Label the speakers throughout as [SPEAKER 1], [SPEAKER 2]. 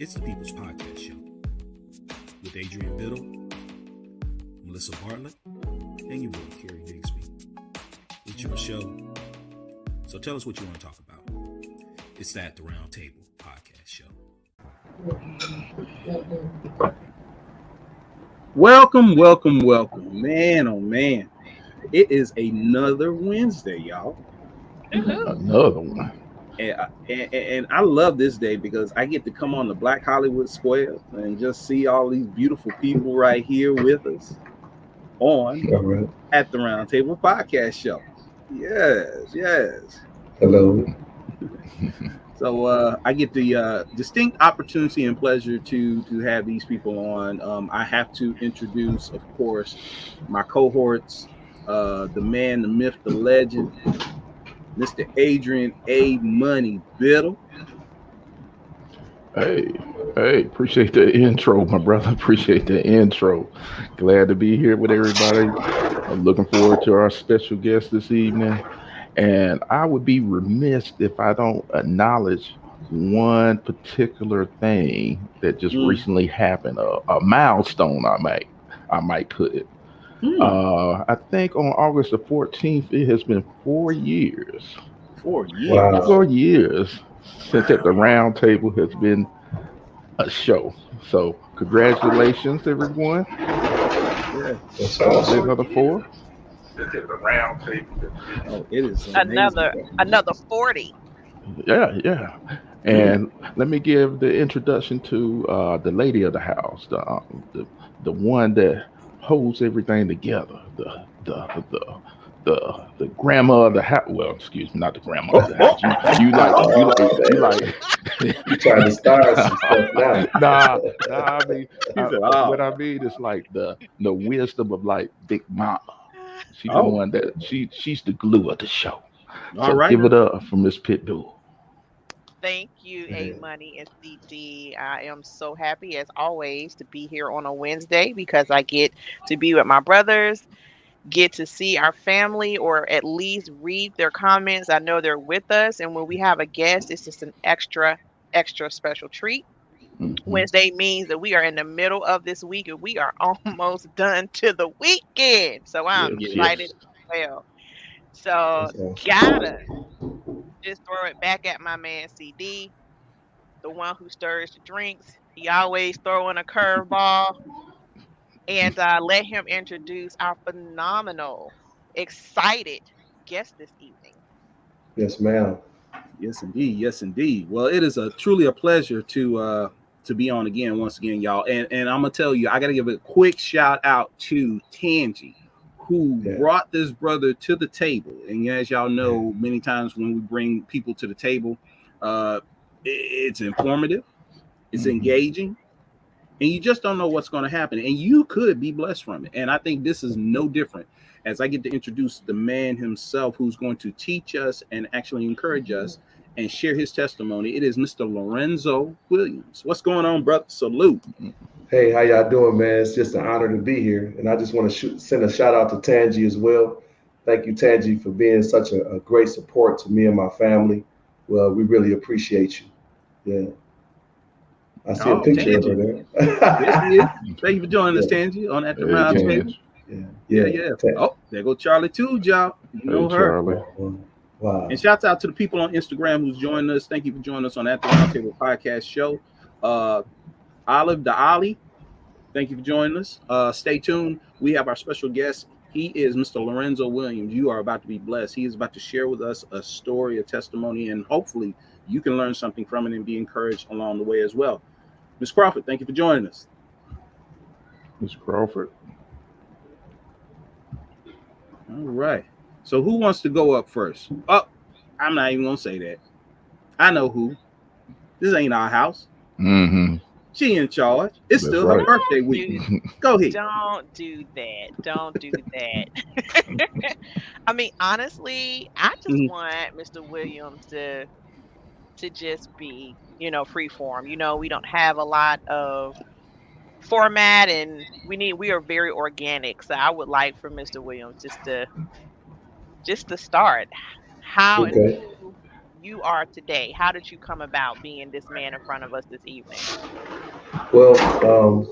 [SPEAKER 1] It's the People's Podcast Show with Adrian Biddle, Melissa Bartlett, and your boy, Kerry Bixby. It's your show, so tell us what you want to talk about. It's that The Round Table Podcast Show. Welcome. Man, oh man. It is another Wednesday, y'all.
[SPEAKER 2] Another one.
[SPEAKER 1] And I love this day because I get to come on the Black Hollywood Square and just see all these beautiful people right here with us on at the Round Table Podcast Show. Yes.
[SPEAKER 3] Hello.
[SPEAKER 1] So I get the distinct opportunity and pleasure to have these people on. I have to introduce, of course, my cohorts, the man, the myth, the legend, Mr. Adrian A. Money Biddle.
[SPEAKER 2] Hey, appreciate the intro, my brother. Appreciate the intro. Glad to be here with everybody. I'm looking forward to our special guest this evening. And I would be remiss if I don't acknowledge one particular thing that just recently happened, a milestone I might put it. I think on August the 14th, it has been 4 years.
[SPEAKER 1] 4 years.
[SPEAKER 3] Wow.
[SPEAKER 2] 4 years since at the Round Table has been a show. So congratulations, everyone.
[SPEAKER 1] Yeah.
[SPEAKER 3] That's awesome.
[SPEAKER 2] Another 4. At the Round Table.
[SPEAKER 1] Oh, it is
[SPEAKER 4] another 40.
[SPEAKER 2] Yeah. And let me give the introduction to the lady of the house, the one that holds everything together, the grandma of the house. Well, excuse me, not the grandma of the house. You
[SPEAKER 3] trying to start some stuff now.
[SPEAKER 2] Nah. I mean, what I mean is like the wisdom of like Big Mama. She's the one that she's the glue of the show.
[SPEAKER 1] All right.
[SPEAKER 2] Give it up for Miss Pitbull.
[SPEAKER 4] Thank you, A Money and CD. I am so happy as always to be here on a Wednesday because I get to be with my brothers, get to see our family, or at least read their comments. I know they're with us, and when we have a guest, it's just an extra special treat. Mm-hmm. Wednesday means that we are in the middle of this week and we are almost done to the weekend. So I'm excited as well. So gotta just throw it back at my man CD, the one who stirs the drinks. He always throwing a curveball. And let him introduce our phenomenal, excited guest this evening.
[SPEAKER 3] Yes, ma'am.
[SPEAKER 1] Yes, indeed. Well, it is truly a pleasure to be on once again, y'all. And I'm gonna tell you, I gotta give a quick shout out to Tangi, who brought this brother to the table. And as y'all know, many times when we bring people to the table, it's informative, it's engaging, and you just don't know what's going to happen. And you could be blessed from it. And I think this is no different as I get to introduce the man himself who's going to teach us and actually encourage us and share his testimony. It is Mr. Lorenzo Williams. What's going on, brother? Salute.
[SPEAKER 3] Hey, how y'all doing, man? It's just an honor to be here. And I just want to send a shout out to Tangi as well. Thank you, Tangi, for being such a great support to me and my family. Well, we really appreciate you. Yeah. I see a picture of her there.
[SPEAKER 1] Thank you for joining us, Tangi, on At the Round Table. Yeah. Oh, there go Charlie too, y'all. You know her.
[SPEAKER 2] Charlie.
[SPEAKER 3] Wow.
[SPEAKER 1] And shouts out to the people on Instagram who's joining us. Thank you for joining us on At the Round Table Podcast Show. Olive the Ollie, thank you for joining us. Stay tuned. We have our special guest. He is Mr. Lorenzo Williams. You are about to be blessed. He is about to share with us a story, a testimony, and hopefully you can learn something from it and be encouraged along the way as well. Ms. Crawford, thank you for joining us.
[SPEAKER 2] Ms. Crawford.
[SPEAKER 1] All right. So who wants to go up first? Oh, I'm not even going to say that. I know who. This ain't our house.
[SPEAKER 2] Mm-hmm.
[SPEAKER 1] She in charge. It's
[SPEAKER 2] That's
[SPEAKER 1] still
[SPEAKER 2] right.
[SPEAKER 1] her birthday week. Go ahead.
[SPEAKER 4] Don't do that. I mean, honestly, I just want Mr. Williams to just be, free form. We don't have a lot of format, and we are very organic. So I would like for Mr. Williams just to start. How and who you are today? How did you come about being this man in front of us this evening?
[SPEAKER 3] Well,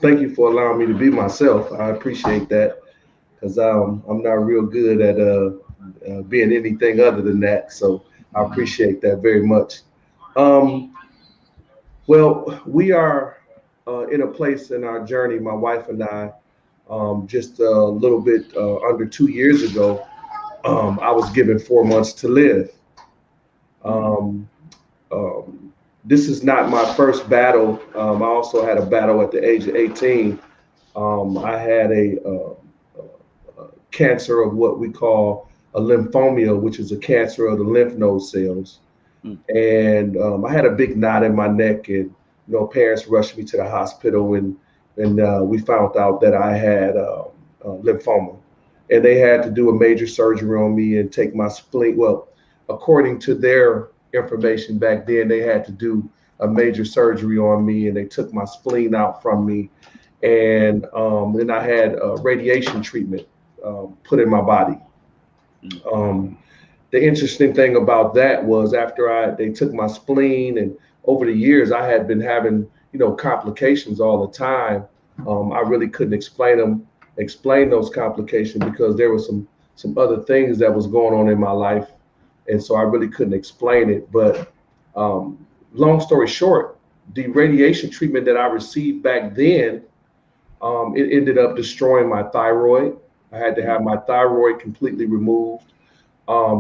[SPEAKER 3] thank you for allowing me to be myself. I appreciate that because I'm not real good at being anything other than that. So I appreciate that very much. Um, well, we are in a place in our journey, my wife and I, just a little bit under 2 years ago. I was given 4 months to live. Um, this is not my first battle. I also had a battle at the age of 18. I had a cancer of what we call a lymphoma, which is a cancer of the lymph node cells. And I had a big knot in my neck, and parents rushed me to the hospital, and we found out that I had lymphoma, and they had to do a major surgery on me and take my spleen. Well, according to their information back then, they had to do a major surgery on me, and they took my spleen out from me, and then I had radiation treatment put in my body. The interesting thing about that was after they took my spleen, and over the years I had been having complications all the time. I really couldn't explain those complications because there was some other things that was going on in my life, and so I really couldn't explain it. But long story short, the radiation treatment that I received back then, it ended up destroying my thyroid. I had to have my thyroid completely removed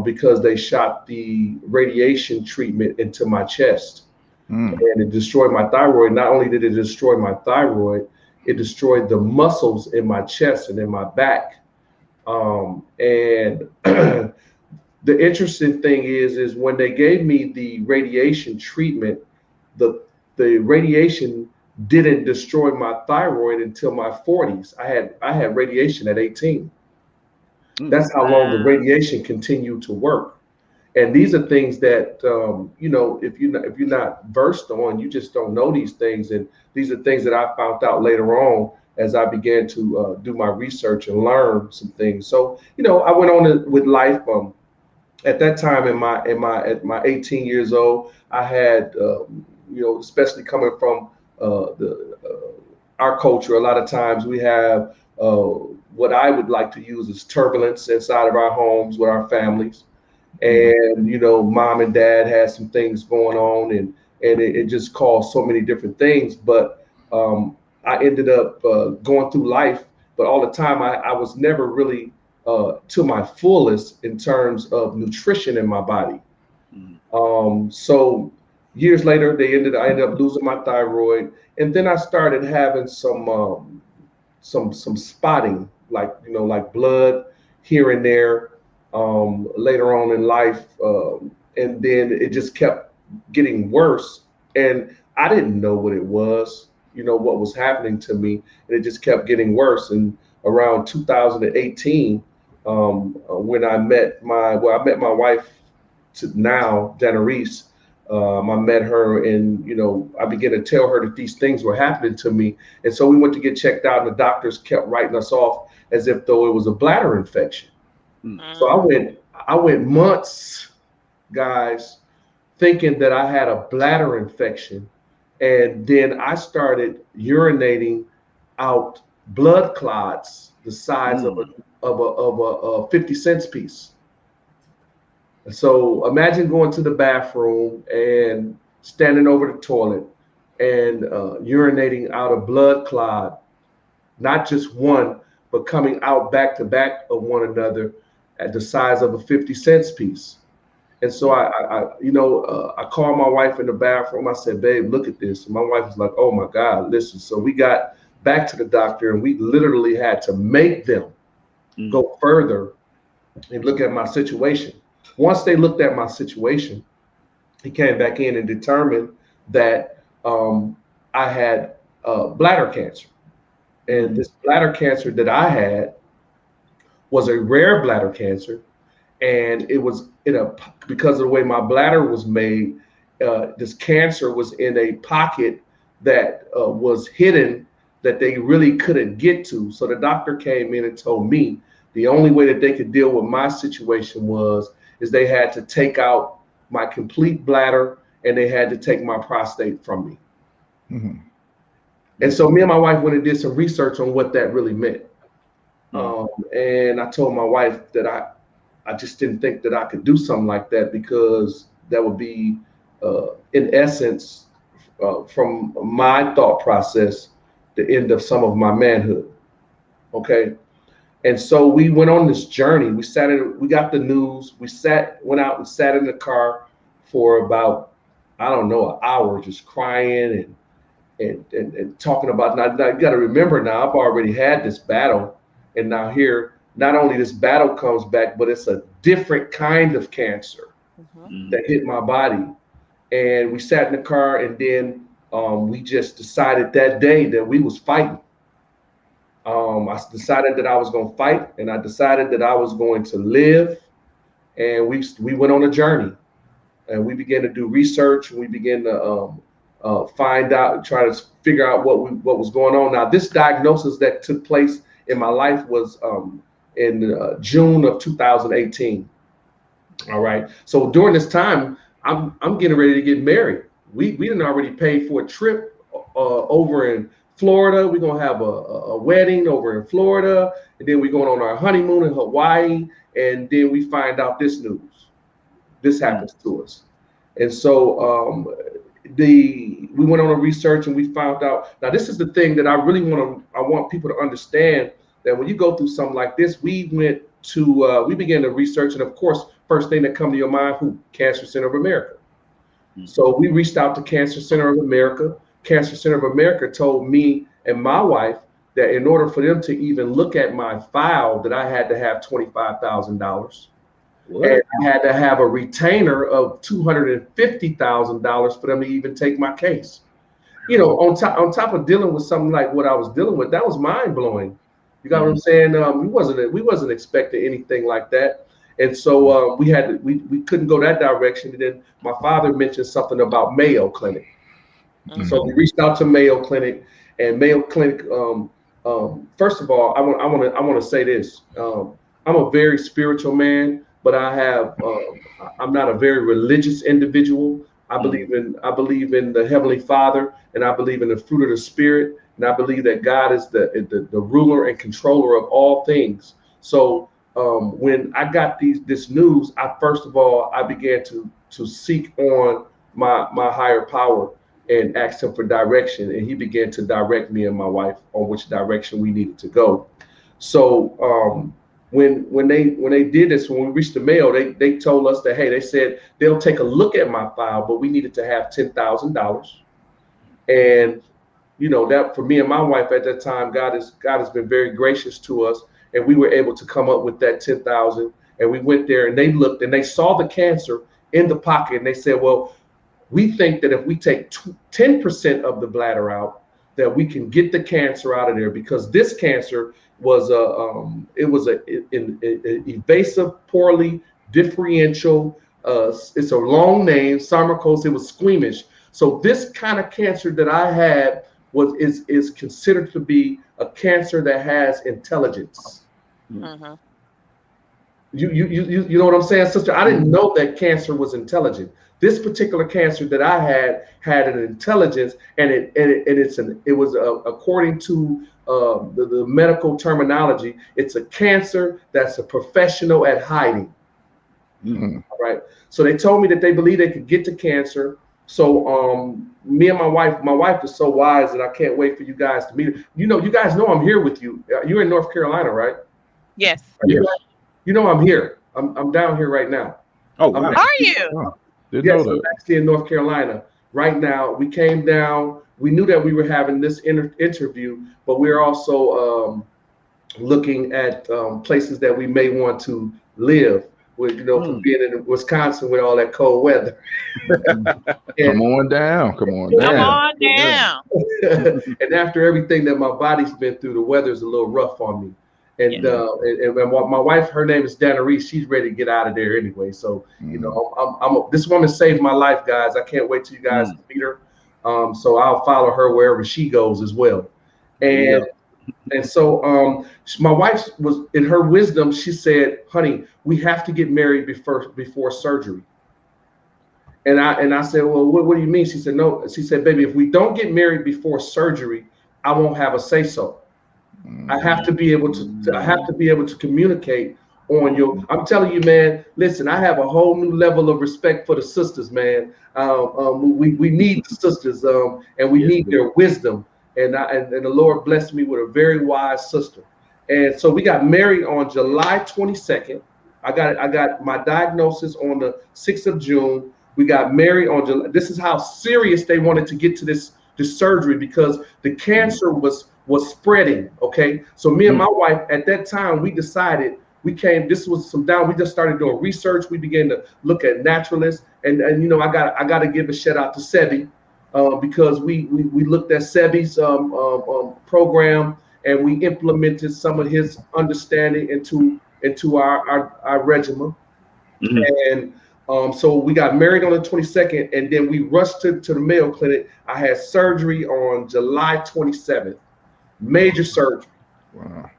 [SPEAKER 3] because they shot the radiation treatment into my chest, and it destroyed my thyroid. Not only did it destroy my thyroid, it destroyed the muscles in my chest and in my back. And the interesting thing is when they gave me the radiation treatment, the radiation didn't destroy my thyroid until my 40s. I had radiation at 18. That's how long the radiation continued to work. And these are things that if you're not versed on, you just don't know these things. And these are things that I found out later on as I began to do my research and learn some things. So I went on with life. At that time, at my 18 years old, I had especially coming from our culture, a lot of times we have what I would like to use as turbulence inside of our homes with our families. And mom and dad had some things going on, and it just caused so many different things. But I ended up going through life, but all the time I was never really to my fullest in terms of nutrition in my body. So years later, I ended up losing my thyroid, and then I started having some spotting, like blood here and there. Later on in life, and then it just kept getting worse, and I didn't know what it was, what was happening to me, and it just kept getting worse. And around 2018, when I met my wife now, Janarice, I met her, and I began to tell her that these things were happening to me, and so we went to get checked out, and the doctors kept writing us off as if though it was a bladder infection. So I went months, guys, thinking that I had a bladder infection, and then I started urinating out blood clots the size of a 50 cents piece. So imagine going to the bathroom and standing over the toilet and urinating out a blood clot, not just one, but coming out back to back of one another at the size of a 50 cents piece. And so I called my wife in the bathroom. I said, babe, look at this. And my wife was like, oh my God, listen. So we got back to the doctor, and we literally had to make them go further and look at my situation. Once they looked at my situation, he came back in and determined that I had bladder cancer. And this bladder cancer that I had was a rare bladder cancer, and it was because of the way my bladder was made, this cancer was in a pocket that was hidden that they really couldn't get to. So the doctor came in and told me the only way that they could deal with my situation is they had to take out my complete bladder, and they had to take my prostate from me.
[SPEAKER 2] Mm-hmm.
[SPEAKER 3] And so me and my wife went and did some research on what that really meant. And I told my wife that I just didn't think that I could do something like that, because that would be, in essence, from my thought process, the end of some of my manhood. Okay. And so we went on this journey. We got the news. Went out and sat in the car for about, I don't know, an hour, just crying and talking about. Now you got to remember, now I've already had this battle, and now here, not only this battle comes back, but it's a different kind of cancer that hit my body. And we sat in the car, and then we just decided that day that we was fighting. I decided that I was going to fight, and I decided that I was going to live. And we went on a journey, and we began to do research, and we began to find out, try to figure out what was going on. Now, this diagnosis that took place in my life was in June of 2018. All right. So during this time, I'm getting ready to get married. We didn't already pay for a trip over in Florida. We're gonna have a wedding over in Florida, and then we're going on our honeymoon in Hawaii, and then we find out this news. This happens to us. And so we went on a research, and we found out. Now, this is the thing that I want people to understand, that when you go through something like this, we began to research, and of course, first thing that comes to your mind, who? Cancer Center of America. So we reached out to Cancer Center of America. Cancer Center of America told me and my wife that in order for them to even look at my file, that I had to have $25,000. And I had to have a retainer of $250,000 for them to even take my case. You know, on top of dealing with something like what I was dealing with, that was mind blowing. You got what I'm saying? We wasn't expecting anything like that. And so we couldn't go that direction. And then my father mentioned something about Mayo Clinic. So we reached out to Mayo Clinic, and Mayo Clinic. First of all, I want to say this. I'm a very spiritual man, but I'm not a very religious individual. I believe in the Heavenly Father, and I believe in the fruit of the Spirit, and I believe that God is the ruler and controller of all things. So when I got this news, I began to seek on my higher power and asked him for direction, and he began to direct me and my wife on which direction we needed to go. So when they did this, when we reached the Mayo, they told us that, hey, they said they'll take a look at my file, but we needed to have $10,000. And you know, that for me and my wife at that time, God has been very gracious to us, and we were able to come up with that $10,000. And we went there, and they looked, and they saw the cancer in the pocket, and they said, well, we think that if we take 10% of the bladder out, that we can get the cancer out of there, because this cancer was an evasive, poorly differential. It's a long name, sarcomatosis. It was squamous. So this kind of cancer that I had is considered to be a cancer that has intelligence.
[SPEAKER 4] Mm-hmm.
[SPEAKER 3] You know what I'm saying, sister? I didn't know that cancer was intelligent. This particular cancer that I had an intelligence, and it was according to the medical terminology, it's a cancer that's a professional at hiding. All right. So they told me that they believe they could get to cancer. So me and my wife is so wise that I can't wait for you guys to meet her. You guys know I'm here with you. You're in North Carolina, right?
[SPEAKER 4] Yes.
[SPEAKER 2] Yes.
[SPEAKER 3] You know I'm here. I'm down here right now.
[SPEAKER 1] Oh, wow.
[SPEAKER 4] Are you?
[SPEAKER 3] Yes, I'm actually in North Carolina right now. We came down. We knew that we were having this interview, but we're also looking at places that we may want to live. With, from being in Wisconsin with all that cold weather.
[SPEAKER 2] Come on down.
[SPEAKER 3] And after everything that my body's been through, the weather's a little rough on me. And my wife, her name is Dana Reese. She's ready to get out of there anyway. So this woman saved my life, guys. I can't wait till you guys meet her. So I'll follow her wherever she goes as well. And so my wife was, in her wisdom, she said, honey, we have to get married before surgery. And I said, well, what do you mean? She said, no. She said, baby, if we don't get married before surgery, I won't have a say so. I have to be able to communicate on your. I'm telling you, man. Listen, I have a whole new level of respect for the sisters, man. We need the sisters, and we need their wisdom. And the Lord blessed me with a very wise sister. And so we got married on July 22nd. I got my diagnosis on the 6th of June. We got married on July. This is how serious they wanted to get to this surgery, because the cancer was spreading. Okay, so me and my wife at that time, we decided this was some down. We just started doing research. We began to look at naturalists, and you know, I got to give a shout out to Sebi, because we looked at Sebi's program, and we implemented some of his understanding into our regimen. And so we got married on the 22nd, and then we rushed to the Mayo Clinic. I had surgery on July 27th, major surgery.
[SPEAKER 2] Wow.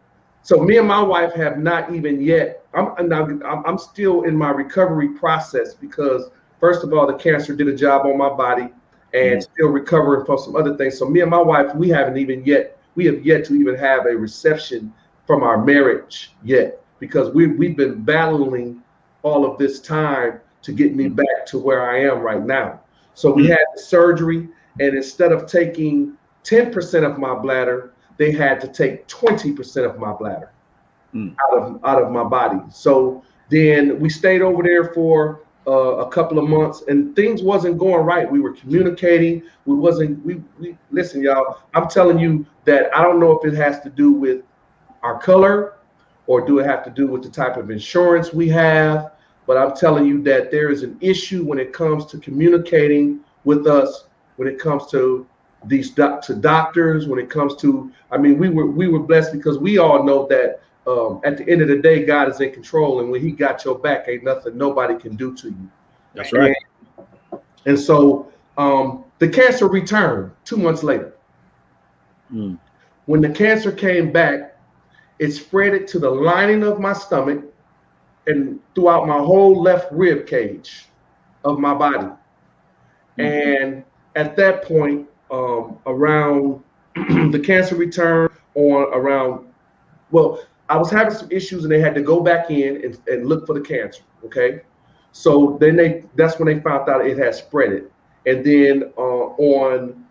[SPEAKER 3] So me and my wife have not even yet. I'm still in my recovery process, because first of all, the cancer did a job on my body, and still recovering from some other things. So me and my wife, we have yet to even have a reception from our marriage yet, because we've been battling all of this time to get me back to where I am right now. So we had the surgery, and instead of taking 10% of my bladder, they had to take 20% of my bladder out of my body. So then we stayed over there for a couple of months, and things wasn't going right. We were communicating. We listen, y'all. I'm telling you that I don't know if it has to do with our color, or do it have to do with the type of insurance we have. But I'm telling you that there is an issue when it comes to communicating with us, when it comes to to doctors, when it comes to, I mean, we were blessed, because we all know that at the end of the day, God is in control, and when He got your back, ain't nothing nobody can do to you.
[SPEAKER 1] That's right.
[SPEAKER 3] And so the cancer returned 2 months later. When the cancer came back, it spread it to the lining of my stomach and throughout my whole left rib cage of my body. And at that point, around the cancer returned on around, well, I was having some issues, and they had to go back in and look for the cancer. Okay. So then that's when they found out it had spread it. And then on,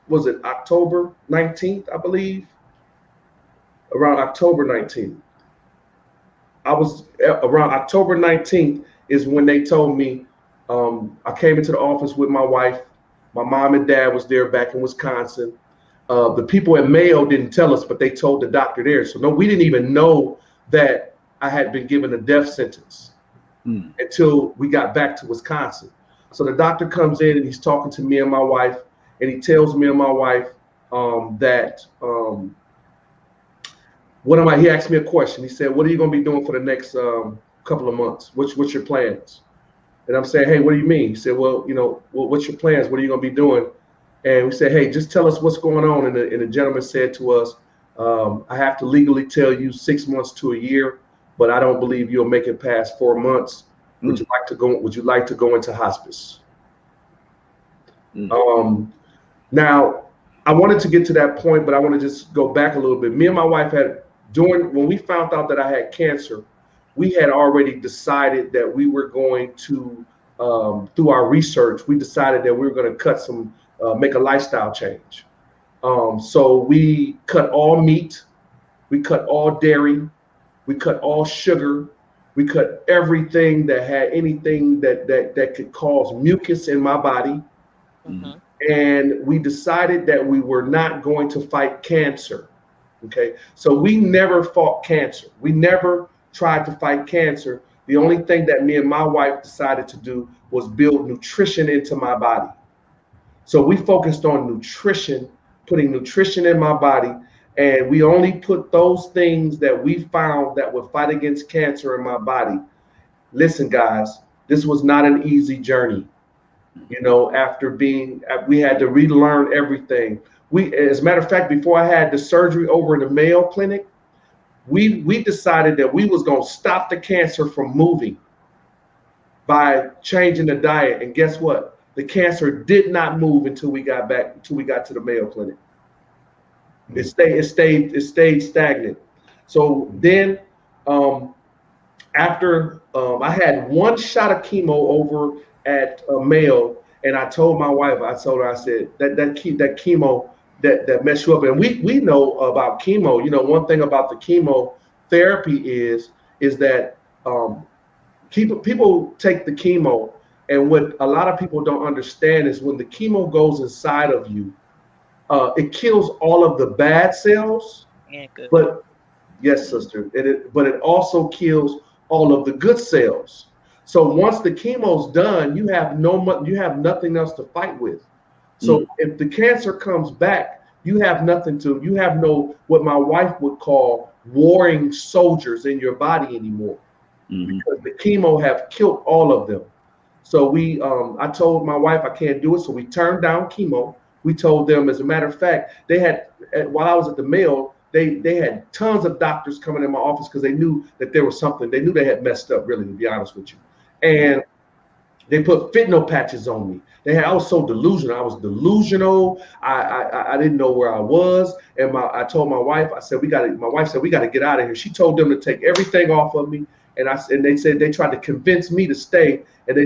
[SPEAKER 3] was it October 19th, I believe? Around October 19th. Around October 19th is when they told me, I came into the office with my wife. My mom and dad was there back in Wisconsin. The people at Mayo didn't tell us, but they told the doctor there. So no, we didn't even know that I had been given a death sentence until we got back to Wisconsin. So the doctor comes in, and he's talking to me and my wife, and he tells me and my wife that he asked me a question. He said, what are you going to be doing for the next couple of months? What's your plans? And I'm saying, hey, what do you mean? He said, well, what's your plans? What are you going to be doing? And we said, hey, just tell us what's going on. And the gentleman said to us, I have to legally tell you 6 months to a year, but I don't believe you'll make it past 4 months. Would you like to go into hospice? Now, I wanted to get to that point, but I want to just go back a little bit. Me and my wife when we found out that I had cancer, we had already decided that we were going to, through our research, we decided that we were going to make a lifestyle change. So we cut all meat, we cut all dairy, we cut all sugar, we cut everything that had anything that could cause mucus in my body. And we decided that we were not going to fight cancer. Okay, so we never fought cancer. We never tried to fight cancer. The only thing that me and my wife decided to do was build nutrition into my body. So we focused on nutrition, putting nutrition in my body, and we only put those things that we found that would fight against cancer in my body. Listen, guys, this was not an easy journey. We had to relearn everything. As a matter of fact, before I had the surgery over in the Mayo Clinic, we decided that we was going to stop the cancer from moving. by changing the diet. And guess what? The cancer did not move until we got to the Mayo Clinic. It stayed stagnant. So then, after I had one shot of chemo over at Mayo, and I told my wife, I said that chemo that messed you up. And we know about chemo. You know, one thing about the chemotherapy is that people take the chemo, and what a lot of people don't understand is when the chemo goes inside of you, it kills all of the bad cells.
[SPEAKER 4] Yeah, good.
[SPEAKER 3] But yes, sister, but it also kills all of the good cells. So once the chemo's done, you have nothing else to fight with. So if the cancer comes back, you have no what my wife would call warring soldiers in your body anymore, because the chemo have killed all of them. So I told my wife I can't do it, so we turned down chemo. We told them, as a matter of fact, they had, while I was at the Mayo, they had tons of doctors coming in my office because they knew that there was something. They knew they had messed up, really, to be honest with you. And they put fentanyl patches on me. I was so delusional. I was delusional. I didn't know where I was. And I told my wife, my wife said, we got to get out of here. She told them to take everything off of me. And they said, they tried to convince me to stay. And I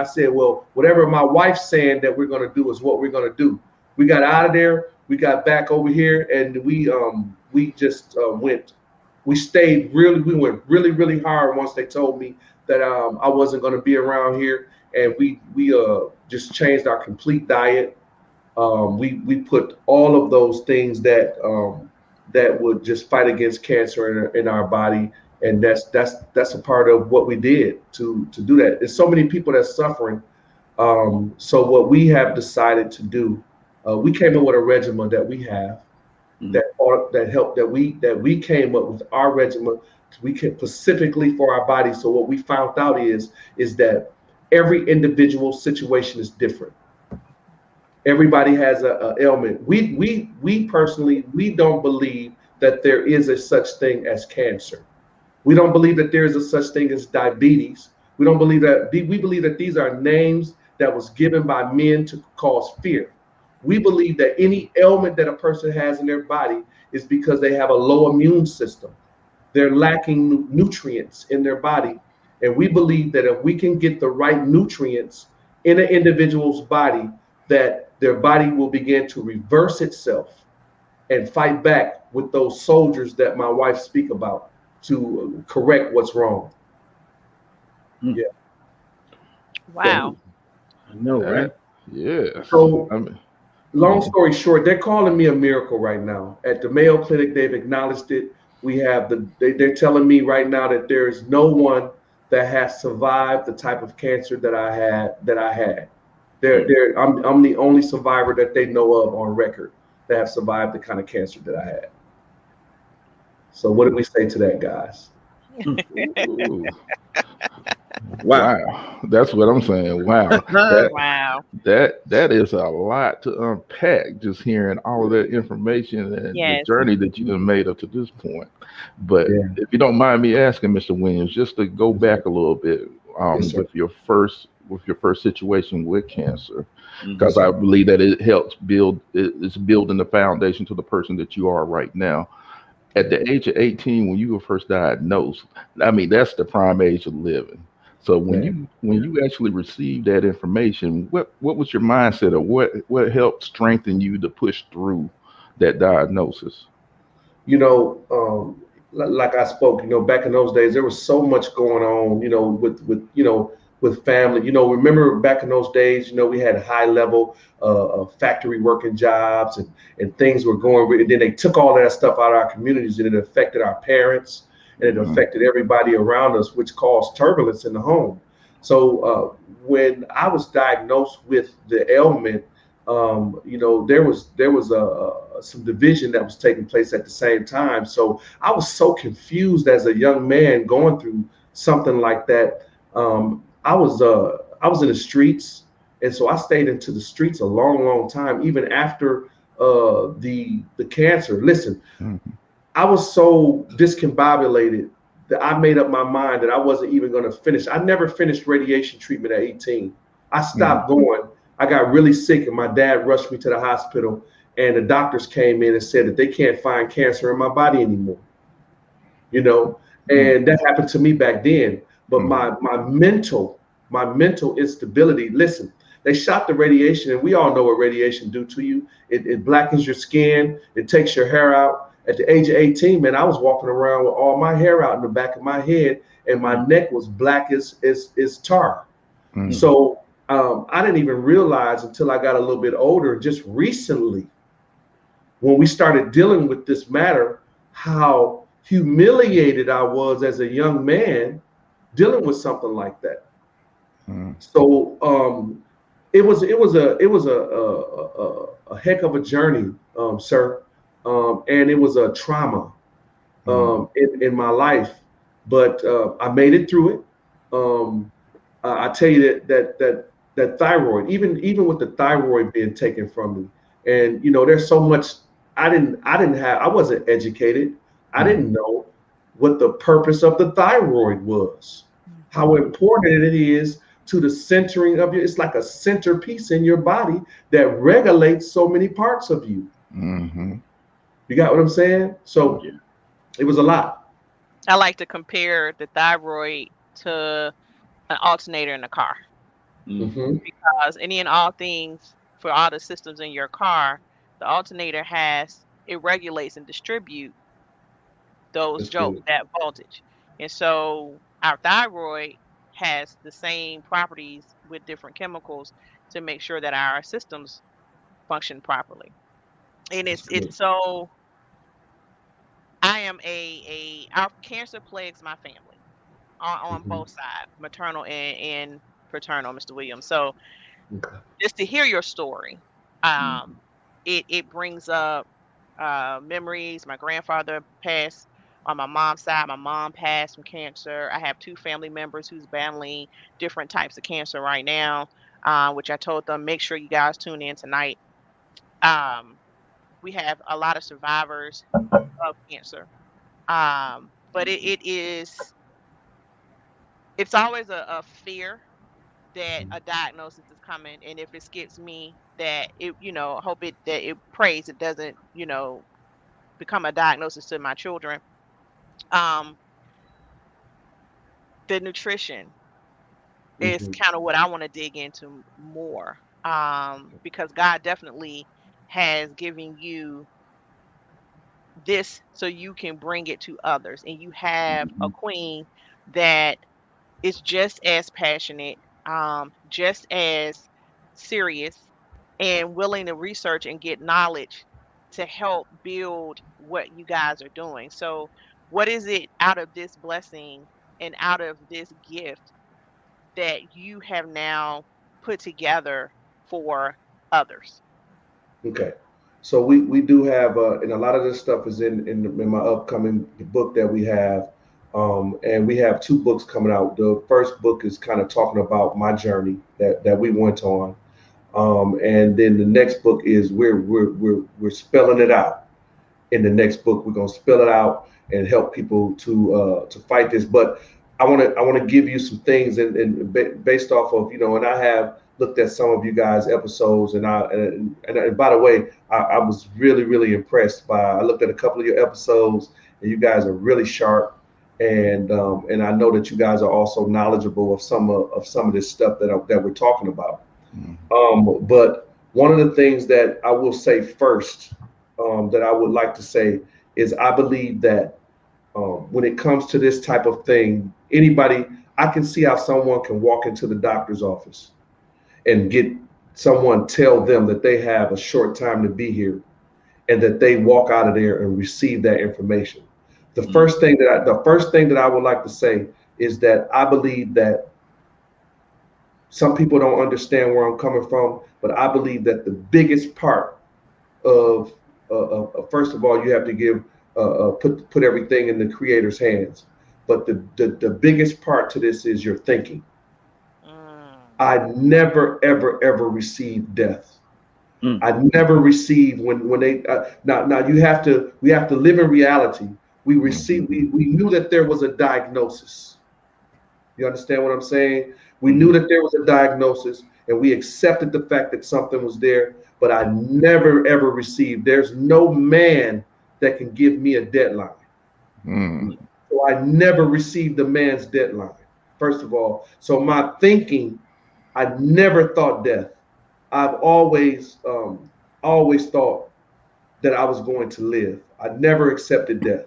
[SPEAKER 3] said, well, whatever my wife's saying that we're going to do is what we're going to do. We got out of there. We got back over here, and we just went. We went really, really hard once they told me that I wasn't going to be around here, and we just changed our complete diet. We put all of those things that would just fight against cancer in our body, and that's a part of what we did to do that. There's so many people that's suffering. So what we have decided to do. We came up with a regimen that we have that we came up with our regimen. We can specifically for our body. So what we found out is that every individual situation is different. Everybody has a ailment. We personally, we don't believe that there is a such thing as cancer. We don't believe that there is a such thing as diabetes. We believe that these are names that was given by men to cause fear. We believe that any ailment that a person has in their body is because they have a low immune system. They're lacking nutrients in their body. And we believe that if we can get the right nutrients in an individual's body, that their body will begin to reverse itself and fight back with those soldiers that my wife speak about to correct what's wrong. Yeah.
[SPEAKER 4] Wow.
[SPEAKER 1] I know, right?
[SPEAKER 2] Yeah.
[SPEAKER 3] So, long story short, they're calling me a miracle right now. At the Mayo Clinic, they've acknowledged it. We have they're telling me right now that there is no one that has survived the type of cancer that I had. I'm the only survivor that they know of on record that have survived the kind of cancer that I had. So what do we say to that, guys?
[SPEAKER 2] Wow, that's what I'm saying. Wow,
[SPEAKER 4] Wow.
[SPEAKER 2] That is a lot to unpack. Just hearing all of that information and the journey that you've made up to this point. But if you don't mind me asking, Mr. Williams, just to go back a little bit with your first situation with cancer, because I believe that it helps it's building the foundation to the person that you are right now. At the age of 18, when you were first diagnosed, I mean, that's the prime age of living. So when you actually received that information, what was your mindset, or what helped strengthen you to push through that diagnosis?
[SPEAKER 3] You know, like I spoke, back in those days, there was so much going on, with family. Remember back in those days, we had high level factory working jobs and things were going, and then they took all that stuff out of our communities, and it affected our parents. And it affected everybody around us, which caused turbulence in the home. So when I was diagnosed with the ailment, there was some division that was taking place at the same time. So I was so confused as a young man going through something like that. I was in the streets, and so I stayed into the streets a long, long time, even after the cancer. Listen. I was so discombobulated that I made up my mind that I wasn't even going to finish. I never finished radiation treatment at 18. I stopped going. I got really sick, and my dad rushed me to the hospital, and the doctors came in and said that they can't find cancer in my body anymore. You know, and that happened to me back then. But my mental instability. Listen, they shot the radiation, and we all know what radiation do to you. It blackens your skin. It takes your hair out. At the age of 18, man, I was walking around with all my hair out in the back of my head, and my neck was black as tar. So I didn't even realize until I got a little bit older, just recently, when we started dealing with this matter, how humiliated I was as a young man dealing with something like that. So it was a heck of a journey, sir. And it was a trauma in my life, but I made it through it. I tell you that thyroid, even with the thyroid being taken from me, and you know, there's so much I wasn't educated. I didn't know what the purpose of the thyroid was, how important it is to the centering of it's like a centerpiece in your body that regulates so many parts of you. You got what I'm saying? So it was a lot.
[SPEAKER 4] I like to compare the thyroid to an alternator in the car. Because any and all things for all the systems in your car, the alternator it regulates and distributes those jolts, that voltage. And so our thyroid has the same properties with different chemicals to make sure that our systems function properly. And it's so I am our cancer plagues my family on both sides, maternal and paternal, Mr. Williams. So just to hear your story, it brings up memories. My grandfather passed on my mom's side. My mom passed from cancer. I have 2 family members who's battling different types of cancer right now, which I told them, make sure you guys tune in tonight. We have a lot of survivors of cancer. But it's always a fear that a diagnosis is coming, and if it skips me, that it, that it prays it doesn't, become a diagnosis to my children. The nutrition is kind of what I want to dig into more, because God definitely has given you this so you can bring it to others, and you have a queen that is just as passionate, just as serious, and willing to research and get knowledge to help build what you guys are doing. So what is it out of this blessing and out of this gift that you have now put together for others?
[SPEAKER 3] Okay. So we do have, and a lot of this stuff is in my upcoming book that we have, and we have 2 books coming out. The first book is kind of talking about my journey that we went on, and then the next book is we're spelling it out. In the next book, we're gonna spell it out and help people to fight this. But I want to give you some things and based off of, and I have looked at some of you guys' episodes, and by the way, I was really impressed I looked at a couple of your episodes, and you guys are really sharp, and I know that you guys are also knowledgeable of some of this stuff that we're talking about. But one of the things that I will say first, that I would like to say is I believe that when it comes to this type of thing, I can see how someone can walk into the doctor's office and get someone tell them that they have a short time to be here, and that they walk out of there and receive that information. The first thing that I would like to say is that I believe that some people don't understand where I'm coming from, but I believe that the biggest part of first of all, you have to give put everything in the Creator's hands. But the biggest part to this is your thinking. I never, ever received death. I never received when they now we have to live in reality. We knew that there was a diagnosis. You understand what I'm saying? We knew that there was a diagnosis, and we accepted the fact that something was there, but I never, ever received. There's no man that can give me a deadline. So I never received a man's deadline, first of all. So my thinking, I never thought death. I've always thought that I was going to live. I never accepted death.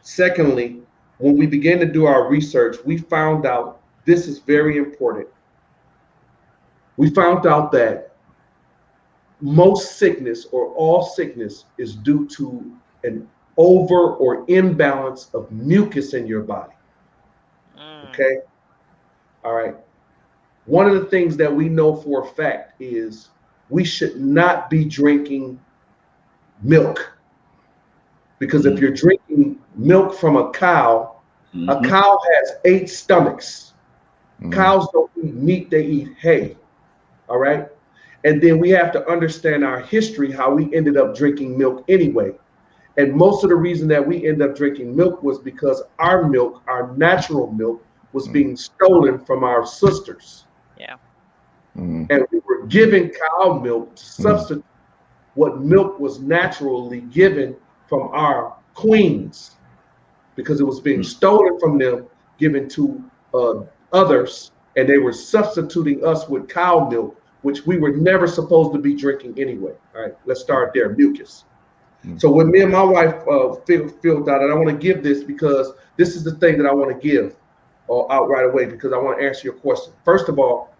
[SPEAKER 3] Secondly, when we began to do our research, we found out, this is very important. We found out that most sickness, or all sickness, is due to an over or imbalance of mucus in your body. Okay? All right. One of the things that we know for a fact is we should not be drinking milk. Because if you're drinking milk from a cow has 8 stomachs. Cows don't eat meat, they eat hay. All right. And then we have to understand our history, how we ended up drinking milk anyway. And most of the reason that we ended up drinking milk was because our milk, our natural milk, was being stolen from our sisters.
[SPEAKER 4] Yeah.
[SPEAKER 3] And we were giving cow milk to substitute what milk was naturally given from our queens, because it was being stolen from them, given to others, and they were substituting us with cow milk, which we were never supposed to be drinking anyway. All right, let's start there, mucus. So when me and my wife filled out, and I want to give this because this is the thing that I want to give out right away, because I want to answer your question. First of all,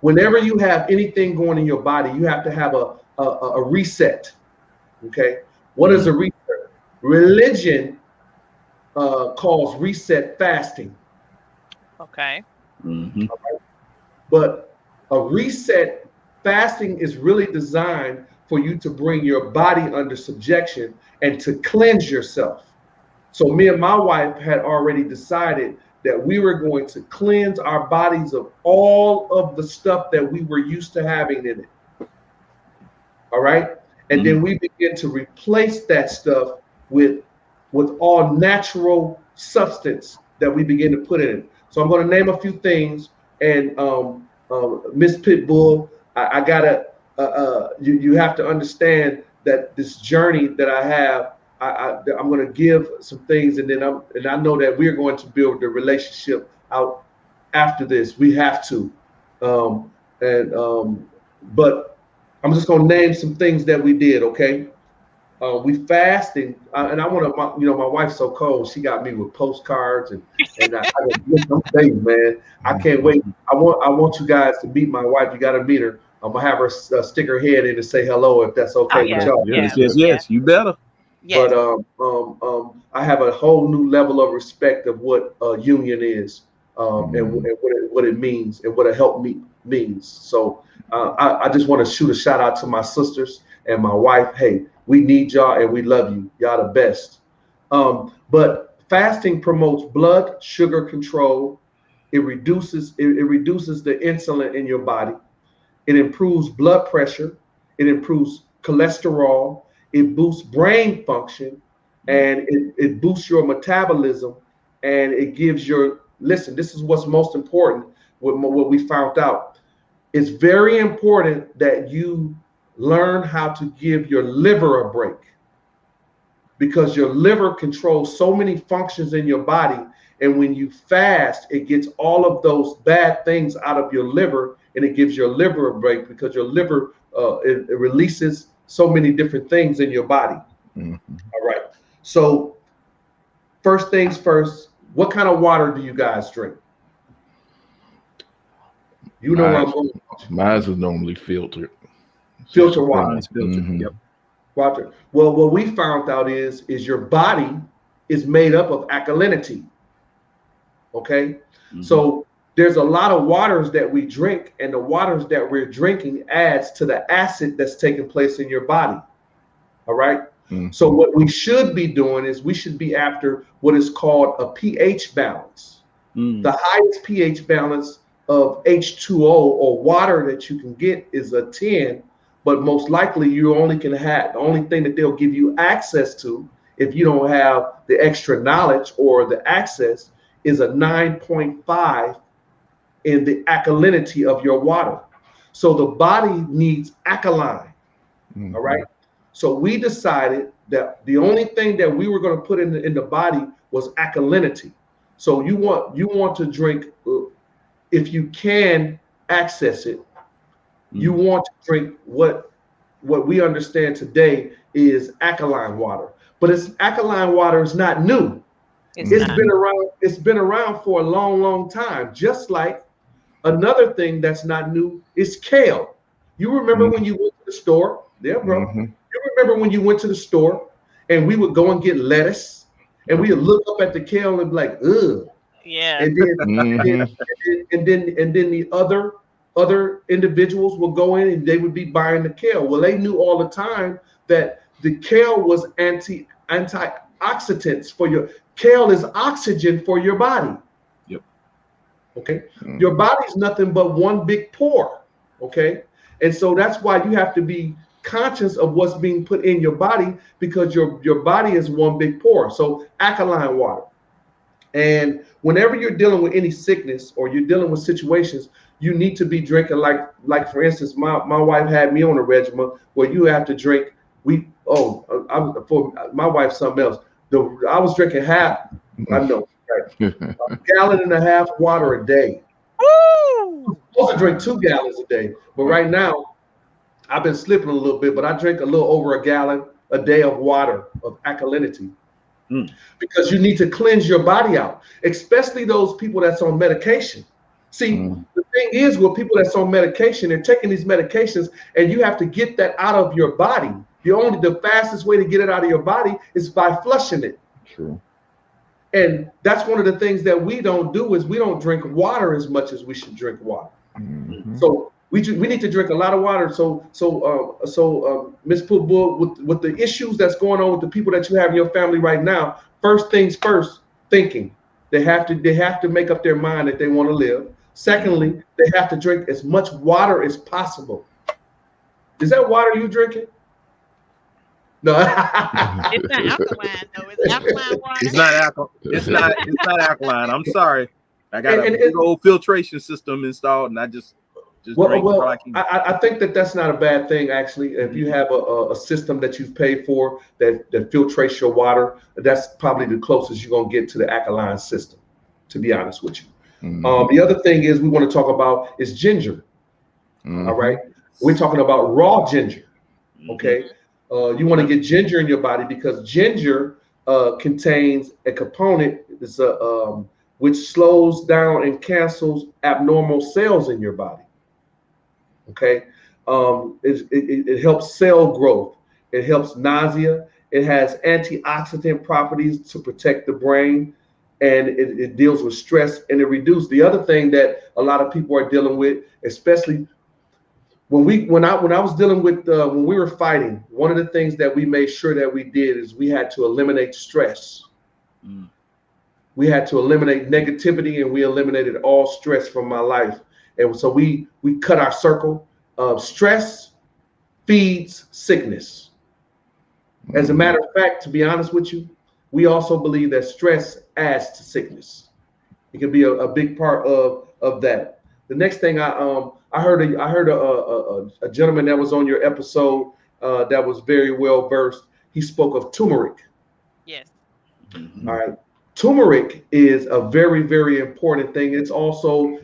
[SPEAKER 3] whenever you have anything going in your body, you have to have a reset. Okay, what is a reset? Religion calls reset fasting.
[SPEAKER 4] Okay.
[SPEAKER 3] Right? But a reset fasting is really designed for you to bring your body under subjection and to cleanse yourself. So me and my wife had already decided that we were going to cleanse our bodies of all of the stuff that we were used to having in it. All right. And then we begin to replace that stuff with all natural substance that we begin to put in it. So I'm going to name a few things. And Miss Pitbull, I gotta, you have to understand that this journey that I have, I'm going to give some things, and then I know that we're going to build the relationship out after this. We have to, but I'm just going to name some things that we did. Okay, we fasted, and I want to, my wife's so cold. She got me with postcards, and I things, man. I can't wait. I want you guys to meet my wife. You got to meet her. I'm gonna have her stick her head in and say hello, if that's okay with y'all.
[SPEAKER 1] Yes, you better.
[SPEAKER 4] Yes.
[SPEAKER 3] But I have a whole new level of respect of what a union is, and what it means, and what a help means. So I just want to shoot a shout out to my sisters and my wife. Hey, we need y'all and we love you. Y'all the best. But fasting promotes blood sugar control. It reduces the insulin in your body. It improves blood pressure. It improves cholesterol. It boosts brain function, and it boosts your metabolism, and it gives listen, this is what's most important, what we found out. It's very important that you learn how to give your liver a break, because your liver controls so many functions in your body. And when you fast, it gets all of those bad things out of your liver, and it gives your liver a break, because your liver, it releases so many different things in your body. All right. So first things first, what kind of water do you guys drink? You know where I'm going.
[SPEAKER 2] Mine is normally filtered.
[SPEAKER 3] Filter water.
[SPEAKER 1] Yep.
[SPEAKER 3] Water. Well, what we found out is your body is made up of alkalinity. Okay. So there's a lot of waters that we drink, and the waters that we're drinking adds to the acid that's taking place in your body. All right. So what we should be doing is we should be after what is called a pH balance. The highest pH balance of H2O or water that you can get is a 10, but most likely you only can have, the only thing that they'll give you access to if you don't have the extra knowledge or the access, is a 9.5 in the alkalinity of your water. So the body needs alkaline. All right. So we decided that the only thing that we were going to put in the body was alkalinity. So you want to drink, if you can access it, you want to drink what we understand today is alkaline water. But alkaline water is not new. It's been around for a long, long time. Just like another thing that's not new is kale. You remember when you went to the store? Yeah, bro. You remember when you went to the store and we would go and get lettuce and we would look up at the kale and be like, ugh.
[SPEAKER 4] Yeah.
[SPEAKER 3] And then the other individuals will go in and they would be buying the kale. Well, they knew all the time that the kale was antioxidants for your kale is oxygen for your body.
[SPEAKER 1] Yep.
[SPEAKER 3] Okay. Your body's nothing but one big pore. Okay. And so that's why you have to be conscious of what's being put in your body, because your body is one big pore. So alkaline water. And whenever you're dealing with any sickness or you're dealing with situations, you need to be drinking like for instance, my wife had me on a regimen where you have to drink. For my wife, something else. I was drinking half. I know, right? A gallon and a half water a day. I'm supposed to drink 2 gallons a day, but right now I've been slipping a little bit. But I drink a little over a gallon a day of water of alkalinity. Because you need to cleanse your body out, especially those people that's on medication. See, the thing is with people that's on medication, they're taking these medications and you have to get that out of your body. The fastest way to get it out of your body is by flushing it.
[SPEAKER 2] True.
[SPEAKER 3] And that's one of the things that we don't do is we don't drink water as much as we should drink water. So we need to drink a lot of water. So Ms. Putbull, with the issues that's going on with the people that you have in your family right now, first things first, thinking. They have to make up their mind that they want to live. Secondly, they have to drink as much water as possible. Is that water you drinking? No.
[SPEAKER 4] It's not alkaline though. It's alkaline water.
[SPEAKER 1] It's not alkaline. I'm sorry. I got a big old filtration system installed, and I just drink what I can.
[SPEAKER 3] I think that's not a bad thing, actually. If you have a system that you've paid for that filtrates your water, that's probably the closest you're gonna get to the alkaline system, to be honest with you. The other thing is we want to talk about is ginger. All right, we're talking about raw ginger. Okay, you want to get ginger in your body because ginger contains a component which slows down and cancels abnormal cells in your body. Okay, it helps cell growth. It helps nausea. It has antioxidant properties to protect the brain, and it deals with stress and it reduces. The other thing that a lot of people are dealing with, especially when I was dealing with when we were fighting, one of the things that we made sure that we did is we had to eliminate stress. We had to eliminate negativity, and we eliminated all stress from my life. And so we cut our circle of stress feeds sickness. As a matter of fact, to be honest with you, we also believe that stress adds to sickness. It can be a big part of that. The next thing I heard a gentleman that was on your episode that was very well versed. He spoke of turmeric.
[SPEAKER 4] Yes.
[SPEAKER 3] All right. Turmeric is a very, very important thing. It's also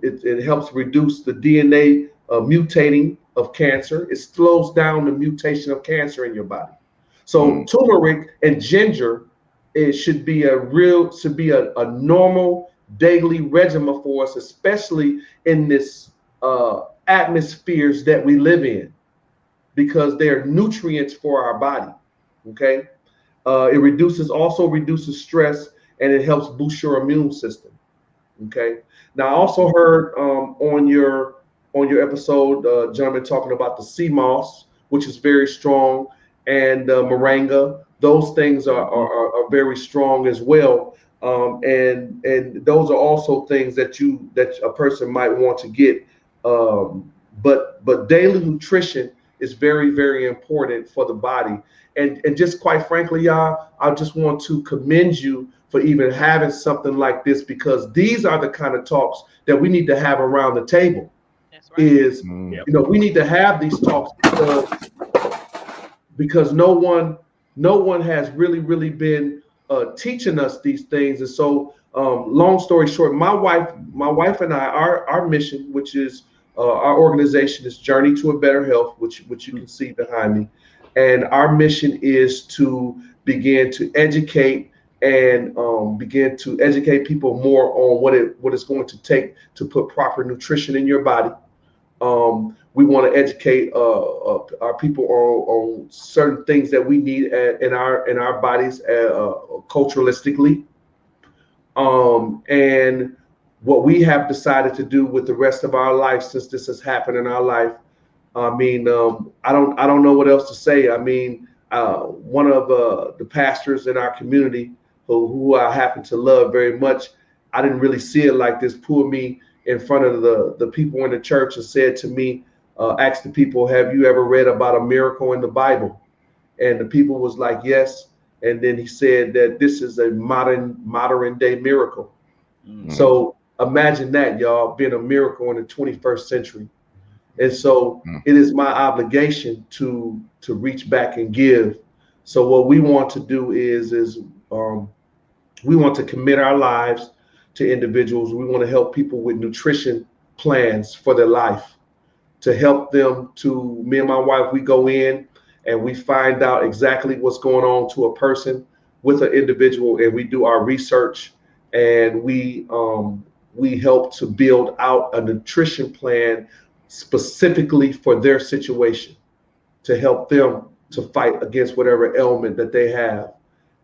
[SPEAKER 3] it helps reduce the DNA mutating of cancer. It slows down the mutation of cancer in your body. So turmeric and ginger, it should be a normal daily regimen for us, especially in this atmospheres that we live in, because they're nutrients for our body. Okay. It also reduces stress, and it helps boost your immune system. Okay. Now, I also heard on your episode, gentlemen, talking about the sea moss, which is very strong, and moringa. Those things are very strong as well, and those are also things that a person might want to get. But daily nutrition is very, very important for the body. And just quite frankly, y'all, I just want to commend you for even having something like this, because these are the kind of talks that we need to have around the table.
[SPEAKER 4] That's right.
[SPEAKER 3] Is,
[SPEAKER 2] Mm.
[SPEAKER 3] we need to have these talks because no one has really been teaching us these things. And so, long story short, my wife and I, our mission, which is our organization, is Journey to a Better Health, which you can see behind me, and our mission is to begin to educate and begin to educate people more on what it's going to take to put proper nutrition in your body. We want to educate our people on certain things that we need in our bodies culturalistically, and what we have decided to do with the rest of our life since this has happened in our life. I mean, I don't know what else to say. I mean, one of the pastors in our community, who I happen to love very much, I didn't really see it like this, pulled me in front of the people in the church and said to me, asked the people, have you ever read about a miracle in the Bible? And the people was like, yes. And then he said that this is a modern day miracle.
[SPEAKER 2] Mm.
[SPEAKER 3] So imagine that, y'all, being a miracle in the 21st century. And so it is my obligation to reach back and give. So what we want to do is we want to commit our lives to individuals. We want to help people with nutrition plans for their life, to help them to, me and my wife, we go in and we find out exactly what's going on to a person with an individual, and we do our research, and we help to build out a nutrition plan specifically for their situation, to help them to fight against whatever ailment that they have.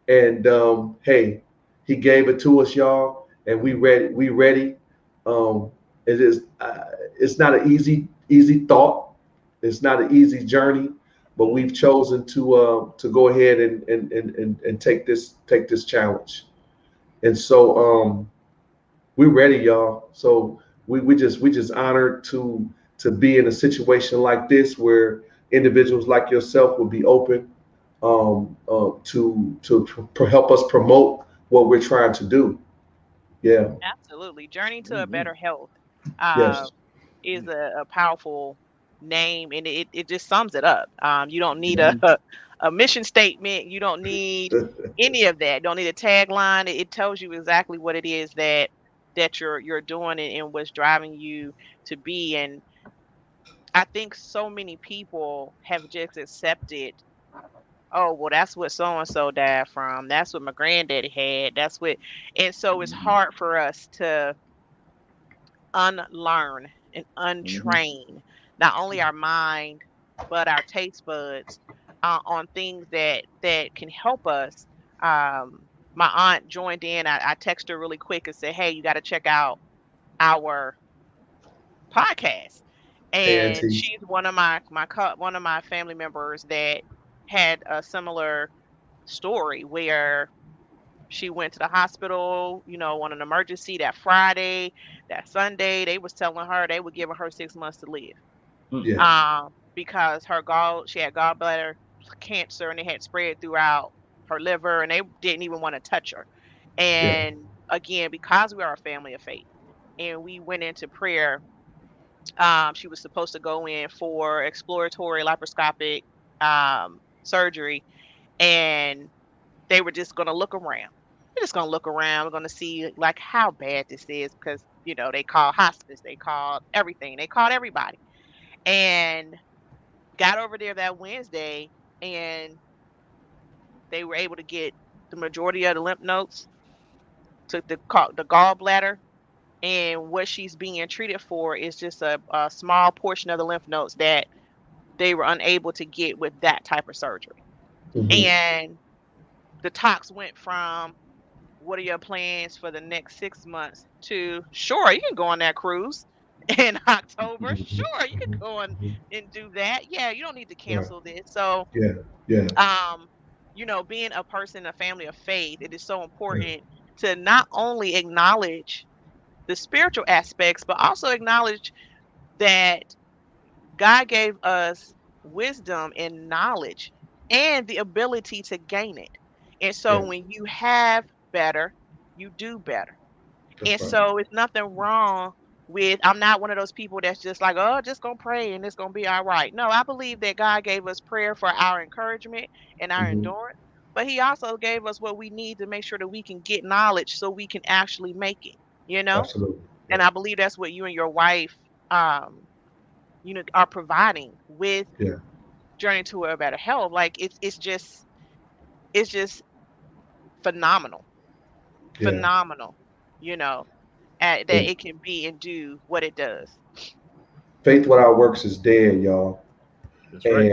[SPEAKER 3] And hey, he gave it to us, y'all, and we ready. We ready. It is. It's not an easy thought. It's not an easy journey, but we've chosen to go ahead and take this challenge. And so we're ready, y'all. So we just honored to be in a situation like this, where individuals like yourself will be open to help us promote what we're trying to do. Yeah.
[SPEAKER 4] Absolutely. Journey to a
[SPEAKER 1] Mhm.
[SPEAKER 4] Better Health
[SPEAKER 3] Yes.
[SPEAKER 4] is a powerful name, and it just sums it up. You don't need
[SPEAKER 1] Mhm.
[SPEAKER 4] a mission statement. You don't need any of that. Don't need a tagline. It tells you exactly what it is that you're doing, and what's driving you to be. And I think so many people have just accepted, oh, well, that's what so and so died from. That's what my granddaddy had. That's what, and so it's
[SPEAKER 1] Mhm.
[SPEAKER 4] hard for us to unlearn and
[SPEAKER 1] Mhm.
[SPEAKER 4] untrain not only our mind but our taste buds on things that can help us. My aunt joined in. I texted her really quick and said, "Hey, you got to check out our podcast." And
[SPEAKER 3] ANT.
[SPEAKER 4] she's one of my family members that had a similar story where she went to the hospital, on an emergency that Friday, that Sunday. They was telling her they were giving her 6 months to live.
[SPEAKER 1] Mm.
[SPEAKER 3] Yeah.
[SPEAKER 4] Because she had gallbladder cancer, and it had spread throughout her liver, and they didn't even want to touch her.
[SPEAKER 3] Yeah.
[SPEAKER 4] And again, because we are a family of faith and we went into prayer, she was supposed to go in for exploratory laparoscopic surgery, and they were just going to look around. We're just going to look around. We're going to see like how bad this is, because they called hospice, they called everything, they called everybody, and got over there that Wednesday, and they were able to get the majority of the lymph nodes, took the gallbladder, and what she's being treated for is just a small portion of the lymph nodes that they were unable to get with that type of surgery.
[SPEAKER 3] Hmm.
[SPEAKER 4] And the talks went from, what are your plans for the next 6 months, to, sure, you can go on that cruise in October. Sure, you can go on and do that. Yeah, you don't need to
[SPEAKER 3] Right.
[SPEAKER 4] cancel this. So,
[SPEAKER 3] Yeah. Yeah.
[SPEAKER 4] um, being a person, a family of faith, it is so important to not only acknowledge the spiritual aspects, but also acknowledge that God gave us wisdom and knowledge and the ability to gain it. And so
[SPEAKER 3] Yeah,
[SPEAKER 4] when you have better, you do better.
[SPEAKER 3] that's
[SPEAKER 4] And
[SPEAKER 3] right.
[SPEAKER 4] so it's nothing wrong with, I'm not one of those people that's just like, oh, just gonna pray and it's gonna be all right. No, I believe that God gave us prayer for our encouragement and our
[SPEAKER 3] Hmm.
[SPEAKER 4] endurance, but He also gave us what we need to make sure that we can get knowledge so we can actually make it, you know?
[SPEAKER 3] Absolutely. Yeah.
[SPEAKER 4] And I believe that's what you and your wife, um, are providing with
[SPEAKER 3] Yeah.
[SPEAKER 4] Journey to a Better Health. Like it's just phenomenal,
[SPEAKER 3] Yeah.
[SPEAKER 4] phenomenal, you know, that
[SPEAKER 3] And
[SPEAKER 4] it can be and do what it does.
[SPEAKER 3] faith without works is dead, y'all.
[SPEAKER 1] That's right.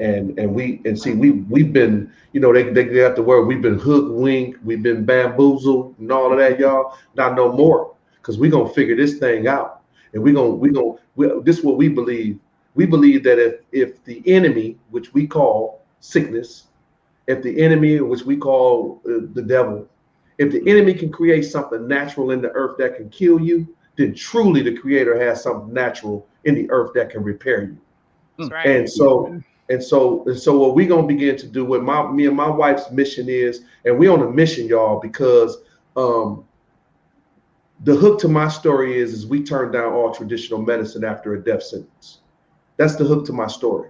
[SPEAKER 3] And see, we've been, they got the word, we've been hoodwinked, we've been bamboozled and all of that, y'all. Not no more, because we're gonna figure this thing out. And this is what we believe. We believe that if the enemy, which we call sickness, if the enemy, which we call the devil, if the enemy can create something natural in the earth that can kill you, then truly the creator has something natural in the earth that can repair you.
[SPEAKER 4] That's
[SPEAKER 1] Mm.
[SPEAKER 4] right.
[SPEAKER 3] And so what we're gonna begin to do, what me and my wife's mission is, and we're on a mission, y'all, because um, the hook to my story is we turned down all traditional medicine after a death sentence. That's the hook to my story.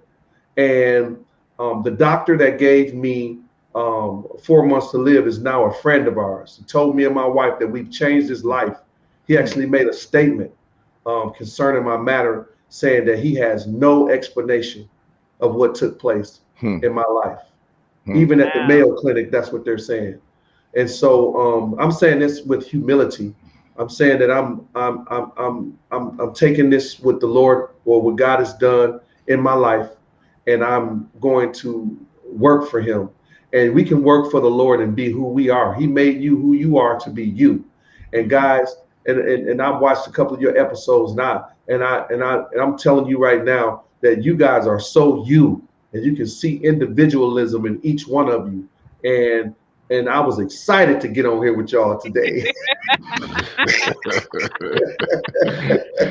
[SPEAKER 3] And the doctor that gave me 4 months to live is now a friend of ours. He told me and my wife that we've changed his life. He actually made a statement concerning my matter, saying that he has no explanation of what took place
[SPEAKER 2] Hmm.
[SPEAKER 3] in my life.
[SPEAKER 2] Hmm.
[SPEAKER 3] Even at the
[SPEAKER 4] Wow.
[SPEAKER 3] Mayo Clinic, that's what they're saying. And so I'm saying this with humility. I'm saying that I'm taking this with the Lord, or what God has done in my life, and I'm going to work for Him. And we can work for the Lord and be who we are. He made you who you are to be you. And guys, and I've watched a couple of your episodes now, and I'm telling you right now that you guys are so you, and you can see individualism in each one of you. And I was excited to get on here with y'all today.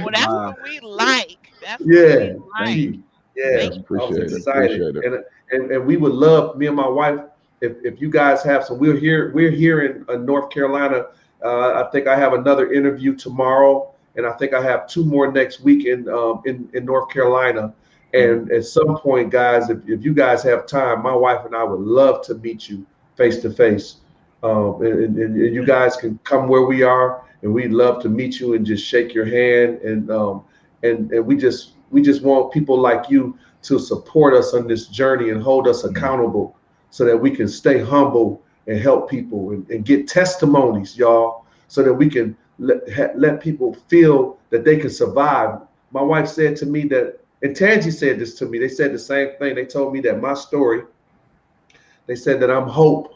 [SPEAKER 4] Well, that's
[SPEAKER 1] Wow.
[SPEAKER 4] what we like. That's what we
[SPEAKER 3] Yeah,
[SPEAKER 1] Thank
[SPEAKER 4] like.
[SPEAKER 1] you.
[SPEAKER 3] yeah,
[SPEAKER 4] Thank you.
[SPEAKER 3] I was
[SPEAKER 2] Appreciate it.
[SPEAKER 3] excited,
[SPEAKER 2] Appreciate it.
[SPEAKER 3] and we would love, me and my wife, if you guys have some. We're here in North Carolina. I think I have another interview tomorrow, and I think I have two more next week in North Carolina. And at some point, guys, if you guys have time, my wife and I would love to meet you face to face. And you guys can come where we are, and we'd love to meet you and just shake your hand. And we just want people like you to support us on this journey and hold us accountable, so that we can stay humble and help people and get testimonies, y'all, so that we can let people feel that they can survive. My wife said to me that, and Tangi said this to me. They said the same thing. They told me that my story, they said that I'm hope,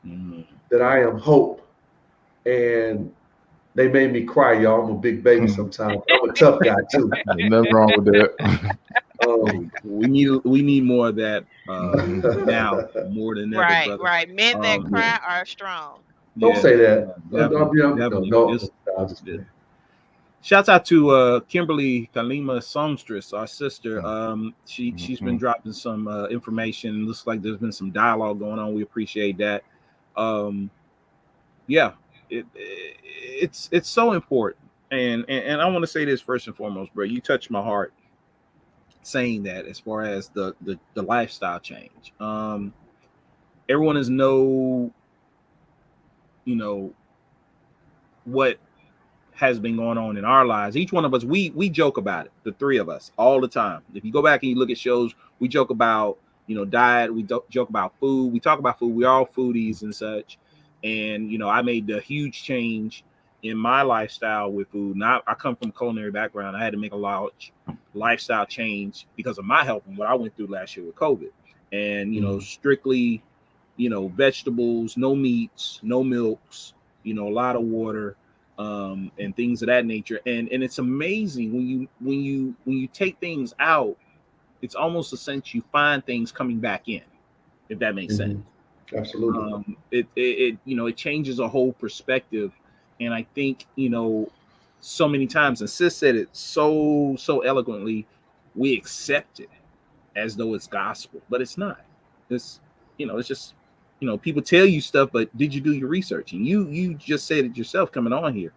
[SPEAKER 1] Mm.
[SPEAKER 3] that I am hope. And they made me cry, y'all. I'm a big baby sometimes. I'm a tough guy too.
[SPEAKER 2] There's nothing wrong with that.
[SPEAKER 3] Um,
[SPEAKER 1] We need more of that now more than ever,
[SPEAKER 4] Right,
[SPEAKER 1] brother.
[SPEAKER 4] right. Men that
[SPEAKER 1] Um,
[SPEAKER 2] Yeah.
[SPEAKER 4] cry are strong.
[SPEAKER 3] don't
[SPEAKER 1] yeah,
[SPEAKER 3] say that.
[SPEAKER 1] definitely,
[SPEAKER 3] No,
[SPEAKER 1] definitely.
[SPEAKER 3] no,
[SPEAKER 1] Just,
[SPEAKER 3] I'll just
[SPEAKER 1] just shouts out to Kimberly Kalima Songstress, our sister. She's been
[SPEAKER 2] Mhm.
[SPEAKER 1] dropping some information. Looks like there's been some dialogue going on. We appreciate that. Um, yeah, it's so important. And I want to say this first and foremost, bro. You touched my heart saying that as far as the lifestyle change. Everyone is you know what has been going on in our lives. Each one of us, we joke about it, the three of us, all the time. If you go back and you look at shows, we joke about diet, we joke about food, we talk about food, we're all foodies and such. And I made the huge change in my lifestyle with food. Now I come from a culinary background. I had to make a large lifestyle change because of my health and what I went through last year with COVID. And strictly vegetables, no meats, no milks, a lot of water, and things of that nature. And it's amazing when you take things out, it's almost a sense you find things coming back in, if that makes sense.
[SPEAKER 3] Mhm. Absolutely.
[SPEAKER 1] It changes a whole perspective. And I think so many times, and sis said it so eloquently, we accept it as though it's gospel, but it's not. It's, it's just, people tell you stuff, but did you do your research? And you just said it yourself coming on here.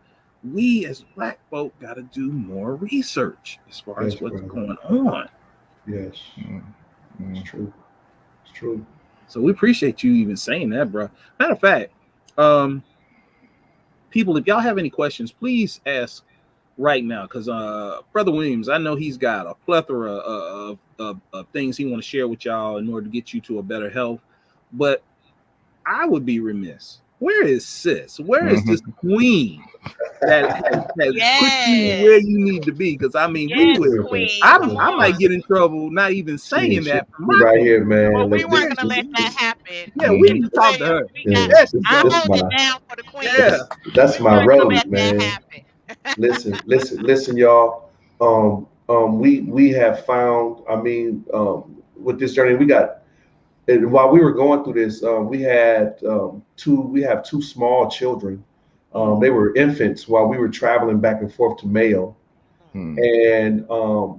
[SPEAKER 1] We as Black folk got to do more research as far as what's going on.
[SPEAKER 3] Yes, it's true. It's true.
[SPEAKER 1] So we appreciate you even saying that, bro. Matter of fact, people, if y'all have any questions, please ask right now, because Brother Williams, I know he's got a plethora of things he want to share with y'all in order to get you to a better health. But I would be remiss. Where is sis? Where is this queen that has put you where you need to be? Because I mean, I might get in trouble not even saying that.
[SPEAKER 3] Right here, man.
[SPEAKER 4] Well, we weren't gonna let that happen.
[SPEAKER 1] Yeah, we need to talk to her.
[SPEAKER 4] I hold it down for the queen.
[SPEAKER 3] Yeah, that's my road, man. Listen, y'all. We have found. I mean, with this journey, we got. And while we were going through this, we have two small children. They were infants while we were traveling back and forth to Mayo. And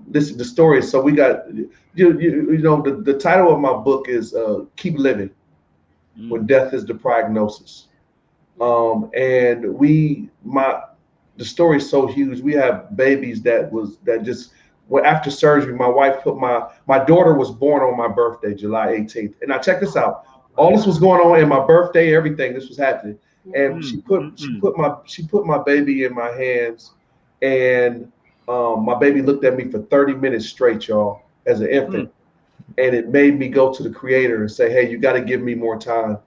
[SPEAKER 3] listen, the story is, so we got, the title of my book is Keep Living When Death is the Prognosis. And the story is so huge. We have babies well, after surgery, my wife put my daughter was born on my birthday, July 18th. And now check this out. All this was going on in my birthday, everything, this was happening. And she put my baby in my hands, and my baby looked at me for 30 minutes straight, y'all, as an infant. And it made me go to the Creator and say, hey, you got to give me more time.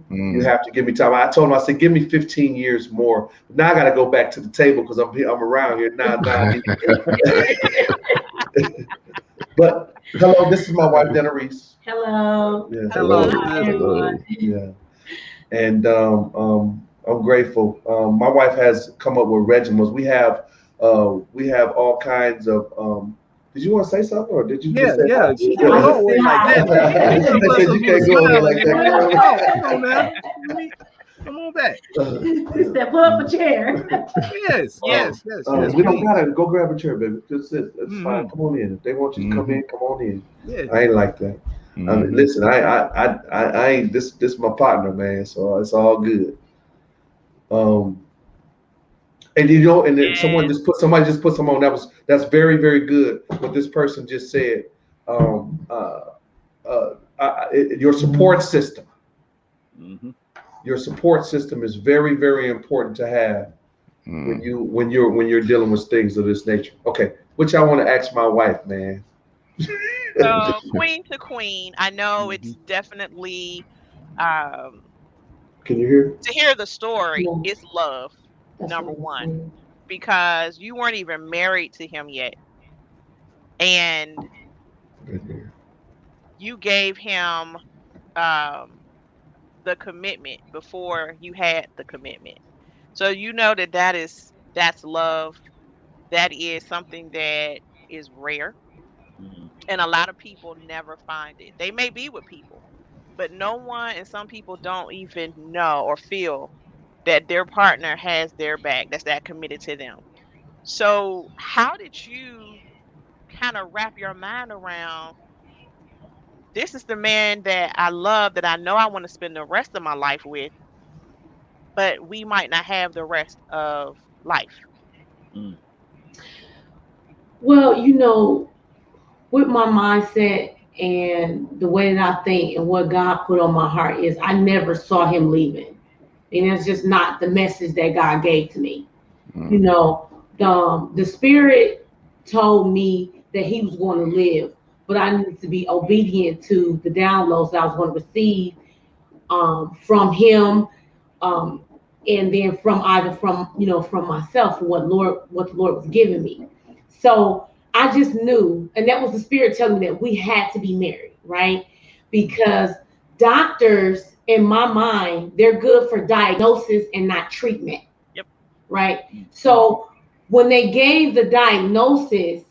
[SPEAKER 3] You have to give me time. I told him, I said, give me 15 years more. Now I got to go back to the table because I'm around here. Nah. But hello, this is my wife, Dana Reese.
[SPEAKER 5] Hello.
[SPEAKER 3] Yeah.
[SPEAKER 1] Hello.
[SPEAKER 5] Everyone.
[SPEAKER 3] Yeah. And I'm grateful. My wife has come up with regimens. We have all kinds of. Did you want to say something, or did you?
[SPEAKER 1] Yeah. She can't go away like that.
[SPEAKER 3] You can't go away like that.
[SPEAKER 1] Come on now. Come on back.
[SPEAKER 5] Step up a chair.
[SPEAKER 1] Yes.
[SPEAKER 3] We don't gotta go grab a chair, baby. Just sit. It's fine. Come on in. If they want you to come in, come on in.
[SPEAKER 1] Yeah.
[SPEAKER 3] I ain't like that. I mean, listen, I ain't this my partner, man. So it's all good. And and then somebody just put some on. That's very, very good. What this person just said. Your support system. Your support system is very, very important to have when you're dealing with things of this nature. Okay, which I want to ask my wife, man.
[SPEAKER 4] So queen to queen, I know it's definitely.
[SPEAKER 3] Can you hear?
[SPEAKER 4] To hear the story is love. Number one, because you weren't even married to him yet, and you gave him the commitment before you had the commitment. So that's love. That is something that is rare, and a lot of people never find it. They may be with people, but some people don't even know or feel that their partner has their back, that's that committed to them. So how did you kind of wrap your mind around, this is the man that I love, that I know I want to spend the rest of my life with, but we might not have the rest of life?
[SPEAKER 5] Well, with my mindset and the way that I think and what God put on my heart is I never saw him leaving. And it's just not the message that God gave to me. The Spirit told me that he was going to live, but I needed to be obedient to the downloads that I was going to receive from him, and then from myself, from what the Lord was giving me. So I just knew, and that was the Spirit telling me that we had to be married, right? Because doctors, in my mind, they're good for diagnosis and not treatment.
[SPEAKER 4] Yep.
[SPEAKER 5] Right. So when they gave the diagnosis,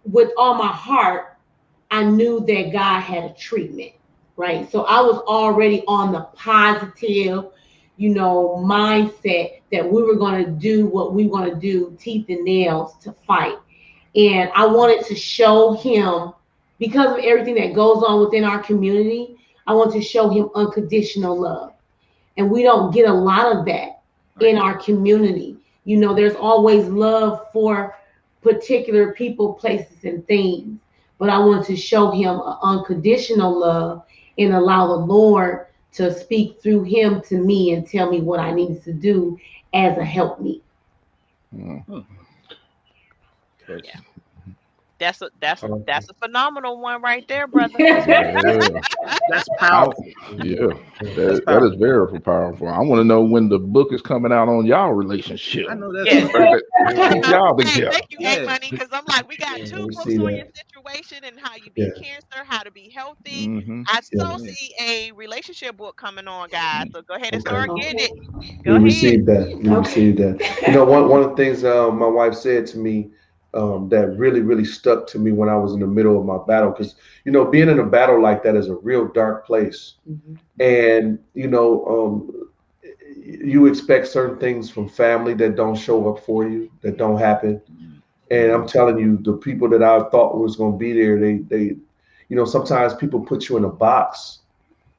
[SPEAKER 5] with all my heart, I knew that God had a treatment. Right. So I was already on the positive, mindset that we were going to do what we want to do, teeth and nails, to fight. And I wanted to show him because of everything that goes on within our community, I want to show him unconditional love. And we don't get a lot of that in our community. You know, there's always love for particular people, places, and things. But I want to show him an unconditional love and allow the Lord to speak through him to me and tell me what I need to do as a helpmeet.
[SPEAKER 4] Yeah. That's a phenomenal one right there, brother.
[SPEAKER 1] That's powerful.
[SPEAKER 2] Yeah, that is very powerful. I want to know when the book is coming out on y'all relationship.
[SPEAKER 1] I know that's
[SPEAKER 2] Keep y'all together.
[SPEAKER 4] Thank you, A-Money, because I'm like, we got 2 books on your situation and how you beat cancer, how to be healthy. I so see a relationship book coming on, guys. So go ahead and start getting it.
[SPEAKER 3] We received that. We received that. You know, one of the things my wife said to me that really stuck to me when I was in the middle of my battle, because you know, being in a battle like that is a real dark place, and you know, you expect certain things from family that don't show up for you, that don't happen. And I'm telling you, the people that I thought was going to be there, they, you know, sometimes people put you in a box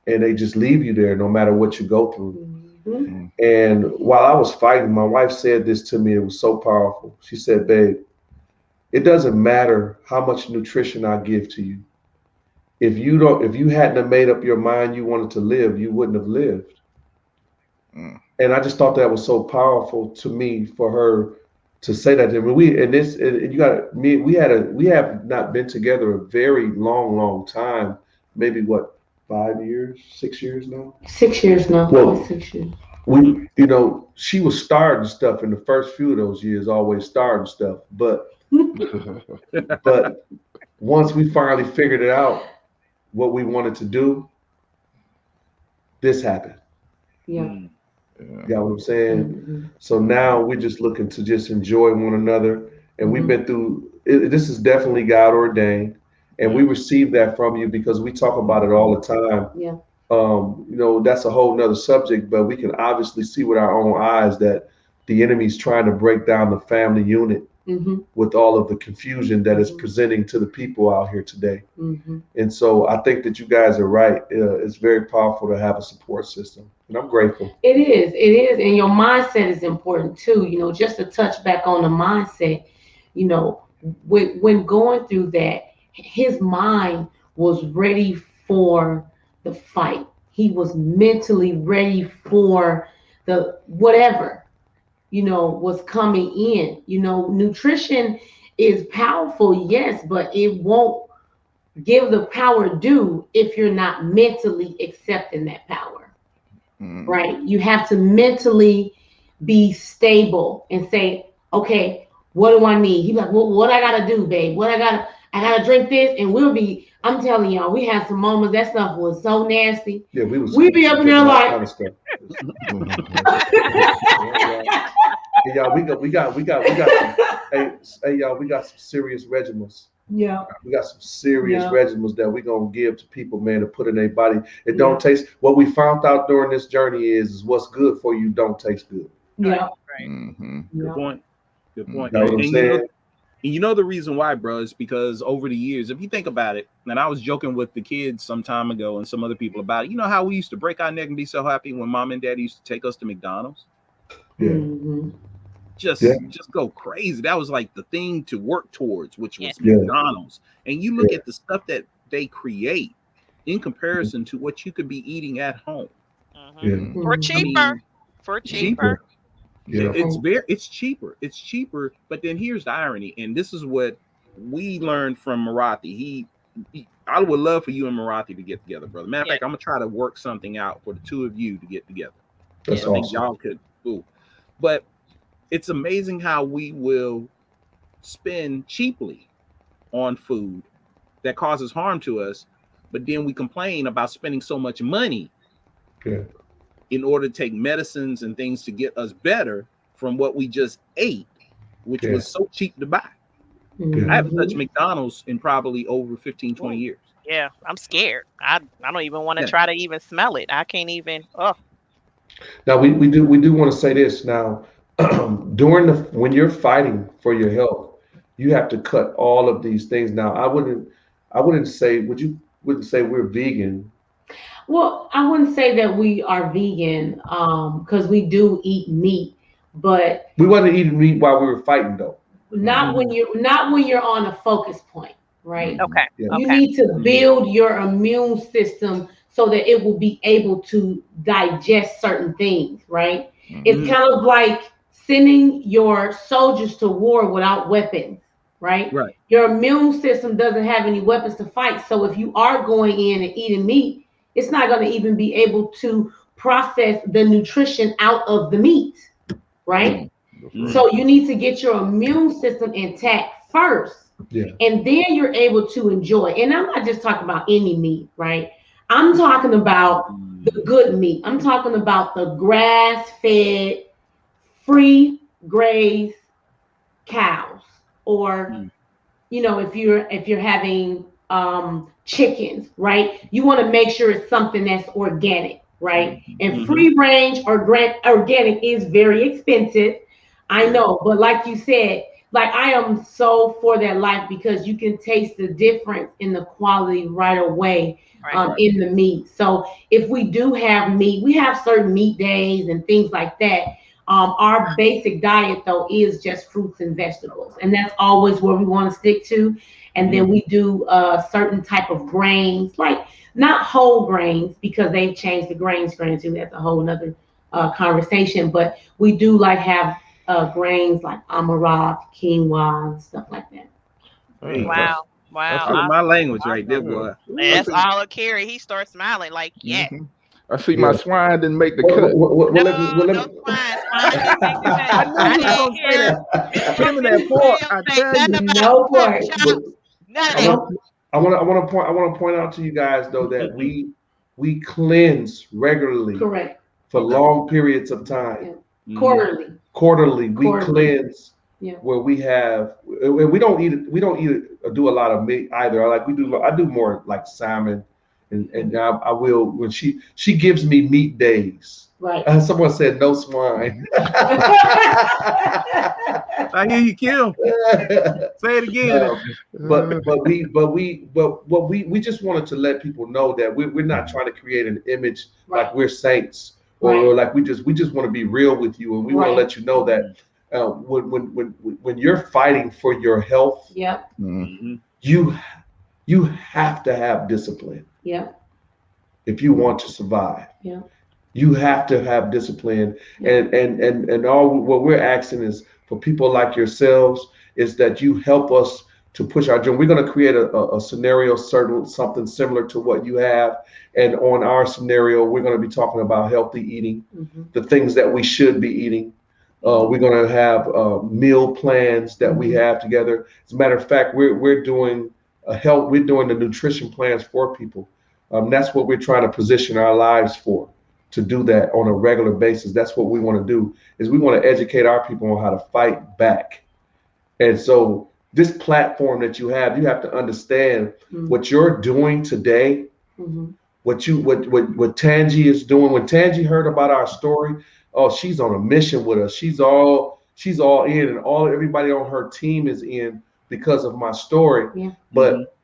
[SPEAKER 3] and they just leave you there no matter what you go through. And while I was fighting, my wife said this to me. It was so powerful. She said, babe, it doesn't matter how much nutrition I give to you. If you hadn't have made up your mind you wanted to live, you wouldn't have lived. And I just thought that was so powerful to me for her to say that to me. We have not been together a very long time. Maybe what, 5 years, 6 years now?
[SPEAKER 5] 6 years now.
[SPEAKER 3] Well,
[SPEAKER 5] 6 years.
[SPEAKER 3] You know, she was starting stuff in the first few of those years, always starting stuff. But once we finally figured it out, what we wanted to do, this happened.
[SPEAKER 5] Yeah.
[SPEAKER 3] You know what I'm saying? So now we're just looking to just enjoy one another. And we've been through it. This is definitely God ordained. And we receive that from you because we talk about it all the time.
[SPEAKER 5] Yeah.
[SPEAKER 3] You know, that's a whole nother subject, but we can obviously see with our own eyes that the enemy's trying to break down the family unit with all of the confusion that is presenting to the people out here today. And so I think that you guys are right. It's very powerful to have a support system. And I'm grateful.
[SPEAKER 5] It is. And your mindset is important too. You know, just to touch back on the mindset, you know, when going through that, his mind was ready for the fight. He was mentally ready for the whatever, you know, was coming in. You know, nutrition is powerful, yes, but it won't give the power due if you're not mentally accepting that power. Right? You have to mentally be stable and say, okay, what do I need? He's like, well, what I gotta do, babe? I gotta drink this, and I'm telling y'all, we had some moments that stuff was so nasty.
[SPEAKER 3] Yeah,
[SPEAKER 5] we'd be up in there like
[SPEAKER 3] kind of stuff. Hey y'all, we got hey y'all, we got some serious regimens.
[SPEAKER 5] Yeah.
[SPEAKER 3] We got some serious regimens that we're gonna give to people, man, to put in their body. It don't taste. What we found out during this journey is what's good for you don't taste good.
[SPEAKER 5] Yeah.
[SPEAKER 1] Good point. Good point.
[SPEAKER 3] You know what I'm saying?
[SPEAKER 1] You know the reason why, bro, is because over the years, if you think about it, and I was joking with the kids some time ago and some other people about it, you know how we used to break our neck and be so happy when mom and daddy used to take us to McDonald's?
[SPEAKER 3] Yeah.
[SPEAKER 1] Just go crazy. That was like the thing to work towards, which was McDonald's. And you look at the stuff that they create in comparison to what you could be eating at home.
[SPEAKER 4] For cheaper.
[SPEAKER 1] Cheaper.
[SPEAKER 3] Yeah.
[SPEAKER 1] It's cheaper. But then here's the irony, and this is what we learned from Marathi. I would love for you and Marathi to get together, brother. Matter of fact, I'm gonna try to work something out for the two of you to get together.
[SPEAKER 3] That's awesome.
[SPEAKER 1] I think y'all could. But it's amazing how we will spend cheaply on food that causes harm to us, but then we complain about spending so much money in order to take medicines and things to get us better from what we just ate, which was so cheap to buy. I haven't touched McDonald's in probably over 15, 20 years.
[SPEAKER 4] Yeah, I'm scared. I don't even want to try to even smell it. I can't even.
[SPEAKER 3] Now we do want to say this now. When you're fighting for your health, you have to cut all of these things. Now I wouldn't I wouldn't say wouldn't say we're vegan.
[SPEAKER 5] Well, I wouldn't say that we are vegan, because we do eat meat, but
[SPEAKER 3] We wasn't eating meat while we were fighting though.
[SPEAKER 5] not when you're on a focus point, right?
[SPEAKER 4] Okay.
[SPEAKER 3] Yeah.
[SPEAKER 5] You
[SPEAKER 4] Okay.
[SPEAKER 5] need to build your immune system so that it will be able to digest certain things, right? It's kind of like sending your soldiers to war without weapons, right?
[SPEAKER 1] Right.
[SPEAKER 5] Your immune system doesn't have any weapons to fight. So if you are going in and eating meat, it's not going to even be able to process the nutrition out of the meat, right? So you need to get your immune system intact first.
[SPEAKER 3] Yeah.
[SPEAKER 5] And then you're able to enjoy. And I'm not just talking about any meat, right? I'm talking about the good meat. I'm talking about the grass-fed, free graze cows, or if you're having chickens, right? You want to make sure it's something that's organic, right? And free range or organic is very expensive. I know, but like you said, like I am so for that life, because you can taste the difference in the quality right away in the meat. So if we do have meat, we have certain meat days and things like that. Our basic diet though is just fruits and vegetables, and that's always where we want to stick to. And then we do certain type of grains, like not whole grains, because they've changed the grain too. That's a whole nother conversation. But we do like have grains like amaranth, quinoa, and stuff like that.
[SPEAKER 4] Wow.
[SPEAKER 1] That's my language right there, boy.
[SPEAKER 4] That's all of Kerry. He starts smiling like, yeah.
[SPEAKER 2] I see my swine didn't make the cut.
[SPEAKER 4] No swine. I
[SPEAKER 1] knew you were gonna say that. Him and that pork, I tell you.
[SPEAKER 5] No pork.
[SPEAKER 3] I want to point out to you guys though that we cleanse regularly.
[SPEAKER 5] Correct.
[SPEAKER 3] For long periods of time.
[SPEAKER 5] Quarterly
[SPEAKER 3] we cleanse. Where we have, we don't eat or do a lot of meat either. I do more like salmon, and I will when she gives me meat days.
[SPEAKER 5] Right.
[SPEAKER 3] Someone said no swine.
[SPEAKER 1] I hear you, Kim. Say it again.
[SPEAKER 3] But we just wanted to let people know that we're not trying to create an image like we're saints or like we just want to be real with you, and we want to let you know that when you're fighting for your health, you have to have discipline. If you want to survive. You have to have discipline, and all what we're asking is for people like yourselves is that you help us to push our dream. We're going to create a scenario, something similar to what you have, and on our scenario, we're going to be talking about healthy eating, the things that we should be eating. We're going to have meal plans that we have together. As a matter of fact, we're doing the nutrition plans for people. That's what we're trying to position our lives for. To do that on a regular basis. That's what we want to do, is we want to educate our people on how to fight back. And so this platform that you have to understand what you're doing today, what Tangi is doing. When Tangi heard about our story, she's on a mission with us. She's all in, and everybody on her team is in because of my story. But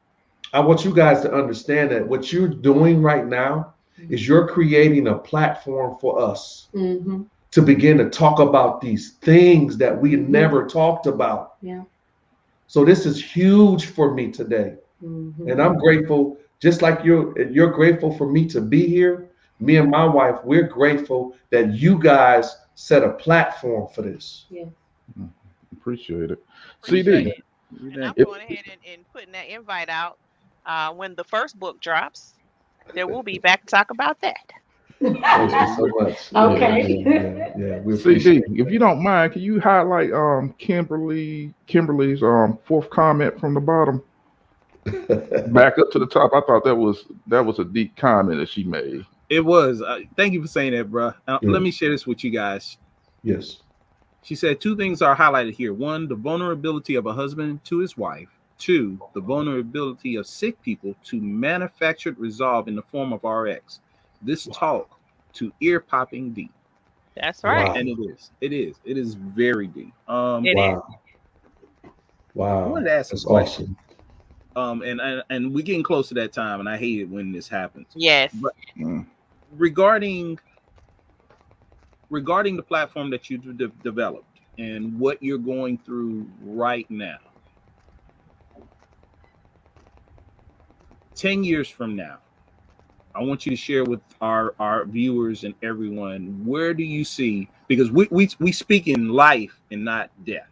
[SPEAKER 3] I want you guys to understand that what you're doing right now is you're creating a platform for us to begin to talk about these things that we never talked about. So this is huge for me today. And I'm grateful, just like you're grateful for me to be here. Me and my wife, we're grateful that you guys set a platform for this.
[SPEAKER 2] Appreciate it. CD.
[SPEAKER 4] And I'm going ahead and putting that invite out. When the first book drops, there will be back to talk about that.
[SPEAKER 3] Thank you so much.
[SPEAKER 5] Okay.
[SPEAKER 3] We
[SPEAKER 2] CD, if you don't mind, can you highlight Kimberly's fourth comment from the bottom? Back up to the top. I thought that was a deep comment that she made.
[SPEAKER 1] It was. Thank you for saying that, bro. Let me share this with you guys.
[SPEAKER 3] Yes.
[SPEAKER 1] She said 2 things are highlighted here. 1, the vulnerability of a husband to his wife. 2, the vulnerability of sick people to manufactured resolve in the form of RX. This talk to ear-popping deep.
[SPEAKER 4] That's right.
[SPEAKER 3] Wow.
[SPEAKER 1] And it is very deep.
[SPEAKER 3] Wow.
[SPEAKER 1] I wanted to ask
[SPEAKER 3] That's
[SPEAKER 1] a question.
[SPEAKER 3] awesome.
[SPEAKER 1] and we're getting close to that time, and I hate it when this happens.
[SPEAKER 4] Yes.
[SPEAKER 1] But regarding the platform that you developed and what you're going through right now, 10 years from now, I want you to share with our viewers and everyone, where do you see, because we speak in life and not death.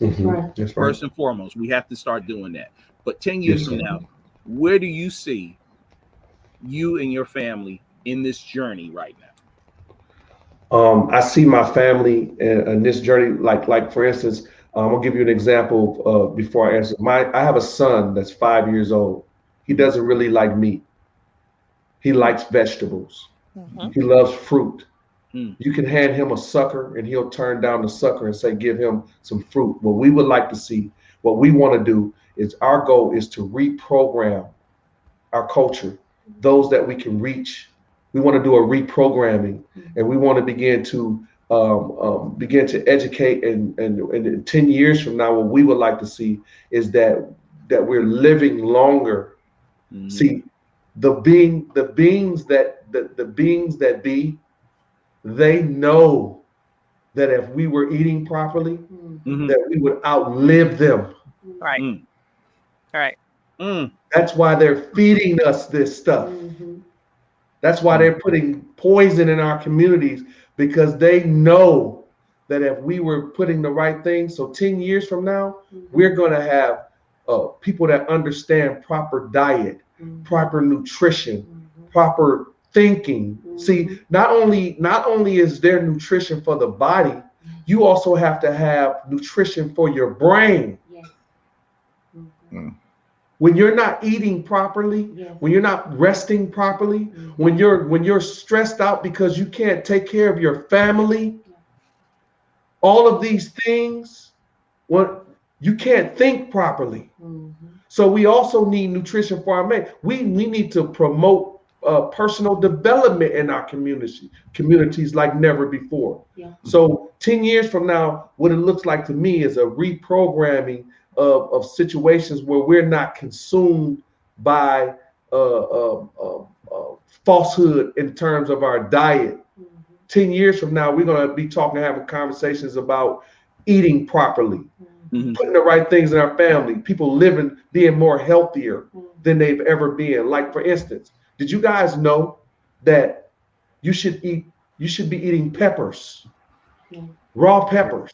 [SPEAKER 5] Right.
[SPEAKER 3] That's right.
[SPEAKER 1] First and foremost, we have to start doing that. But 10 years
[SPEAKER 3] Yes,
[SPEAKER 1] from
[SPEAKER 3] sir.
[SPEAKER 1] now, where do you see you and your family in this journey right now?
[SPEAKER 3] I see my family in this journey, like for instance, I'll give you an example before I answer. I have a son that's 5 years old. He doesn't really like meat. He likes vegetables.
[SPEAKER 4] Mhm.
[SPEAKER 3] He loves fruit.
[SPEAKER 1] Mm.
[SPEAKER 3] You can hand him a sucker and he'll turn down the sucker and say, give him some fruit. What we would like to see, what we want to do is our goal is to reprogram our culture, those that we can reach. We want to do a reprogramming, and we want to begin to educate. And in 10 years from now, what we would like to see is that we're living longer.
[SPEAKER 1] Mhm.
[SPEAKER 3] See, the beings that be, they know that if we were eating properly,
[SPEAKER 1] Mhm.
[SPEAKER 3] that we would outlive them.
[SPEAKER 4] Right.
[SPEAKER 1] Mm.
[SPEAKER 4] Right.
[SPEAKER 1] Mm.
[SPEAKER 3] That's why they're feeding us this stuff. That's why they're putting poison in our communities, because they know that if we were putting the right things, so 10 years from now, we're going to have people that understand proper diet, proper nutrition, proper thinking. See, not only is there nutrition for the body, you also have to have nutrition for your brain. When you're not eating properly, when you're not resting properly, when you're stressed out because you can't take care of your family, all of these things, you can't think properly. So we also need nutrition for our men. We need to promote personal development in our communities like never before. So 10 years from now, what it looks like to me is a reprogramming of situations where we're not consumed by falsehood in terms of our diet. 10 years from now, we're going to be having conversations about eating properly, putting the right things in our family, people being more healthier than they've ever been. Like, for instance, did you guys know that you should be eating peppers, raw peppers,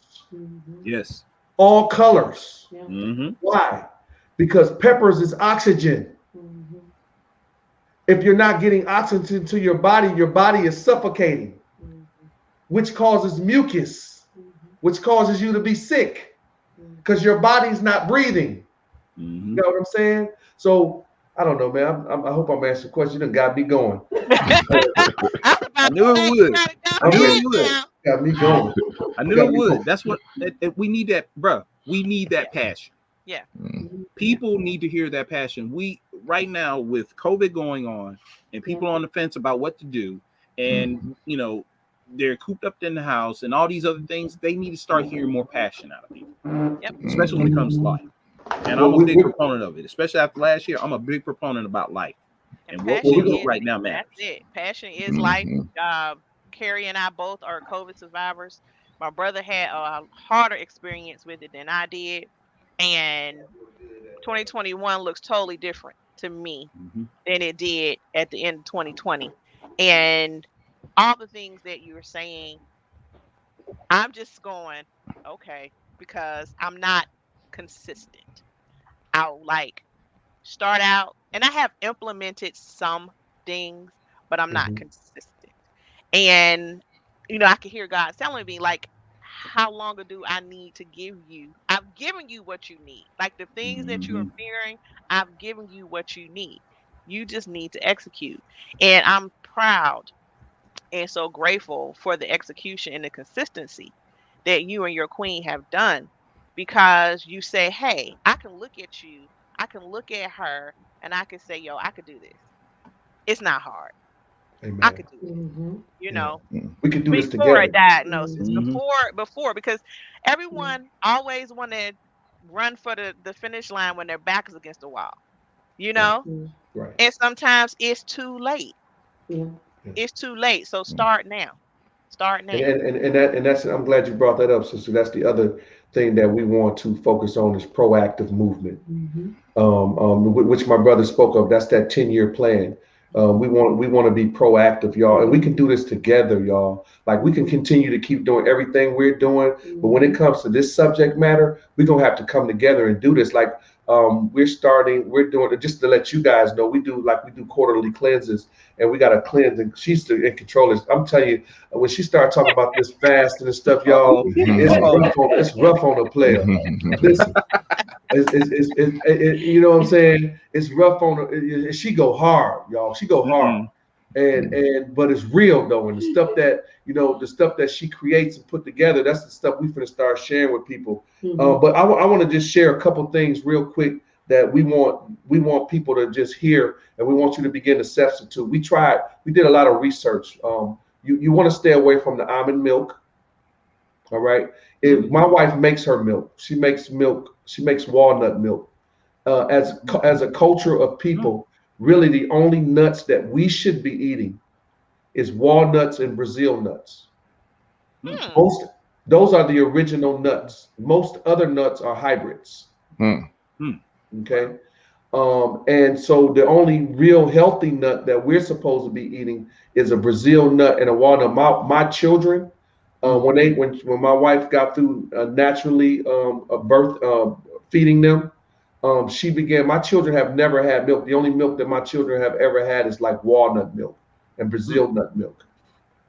[SPEAKER 1] Yes.
[SPEAKER 3] all colors?
[SPEAKER 1] Mm-hmm.
[SPEAKER 3] Why? Because peppers is oxygen. If you're not getting oxygen to your body is suffocating, which causes mucus, which causes you to be sick because your body's not breathing.
[SPEAKER 1] Mm-hmm.
[SPEAKER 3] You know what I'm saying? So I don't know, man. I hope I'm answering the question. You done got me going.
[SPEAKER 1] I knew it would. I knew it would.
[SPEAKER 3] Got me going.
[SPEAKER 1] I knew it would. That's what we need. That, bro. We need that passion.
[SPEAKER 4] Yeah.
[SPEAKER 1] People need to hear that passion. We right now with COVID going on and people on the fence about what to do, and they're cooped up in the house and all these other things. They need to start hearing more passion out of people, especially when it comes to life. And I'm a big proponent of it, especially after last year. I'm a big proponent about life, and what we do right now matters.
[SPEAKER 4] That's it. Passion is life. Carrie and I both are COVID survivors. My brother had a harder experience with it than I did, and 2021 looks totally different to me than it did at the end of 2020. And all the things that you were saying, I'm just going, okay, because I'm not consistent. I'll start out, and I have implemented some things, but I'm not consistent. And I can hear God telling me, how long do I need to give you? I've given you what you need. Like the things that you are fearing, I've given you what you need. You just need to execute. And I'm proud and so grateful for the execution and the consistency that you and your queen have done, because you say, hey, I can look at you, I can look at her, and I can say, yo, I could do this. It's not hard.
[SPEAKER 3] Amen.
[SPEAKER 4] I could do it.
[SPEAKER 3] We could do this
[SPEAKER 4] Before
[SPEAKER 3] together.
[SPEAKER 4] a diagnosis, before, because everyone always wanted run for the finish line when their back is against the wall, you know?
[SPEAKER 3] Right.
[SPEAKER 4] And sometimes it's too late.
[SPEAKER 5] Yeah.
[SPEAKER 4] It's too late. So start now. Start now.
[SPEAKER 3] And that's, I'm glad you brought that up, sister. That's the other thing that we want to focus on is proactive movement, which my brother spoke of. That's that 10-year plan. We want to be proactive, y'all, and we can do this together, y'all. Like we can continue to keep doing everything we're doing, but when it comes to this subject matter, we're gonna have to come together and do this. Like we're doing it just to let you guys know. We do quarterly cleanses, and we got to cleanse. And she's in control. I'm telling you, when she started talking about this fast and stuff, y'all, it's rough on the player. Listen. You know what I'm saying? It's rough on her. She go hard, y'all. She go hard, but it's real though. And the stuff that she creates and put together, that's the stuff we finna start sharing with people. But I want to just share a couple things real quick that we want people to just hear, and we want you to begin to substitute. We did a lot of research. You want to stay away from the almond milk. All right. My wife makes her milk. She makes walnut milk. As a culture of people, really the only nuts that we should be eating is walnuts and Brazil nuts. Those are the original nuts. Most other nuts are hybrids. Okay. And so the only real healthy nut that we're supposed to be eating is a Brazil nut and a walnut. My children, when my wife got through naturally feeding them, my children have never had milk. The only milk that my children have ever had is like walnut milk and Brazil nut milk.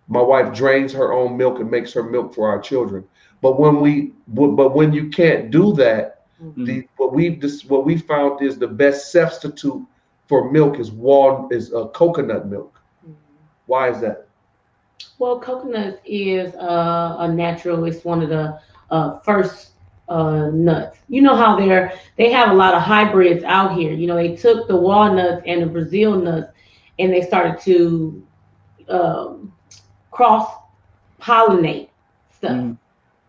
[SPEAKER 3] My wife drains her own milk and makes her milk for our children. But when you can't do that, what we found is the best substitute for milk is coconut milk. Why is that?
[SPEAKER 5] Well, coconut is a natural. It's one of the first nuts. You know how they have a lot of hybrids out here. You know, they took the walnuts and the Brazil nuts, and they started to cross pollinate stuff,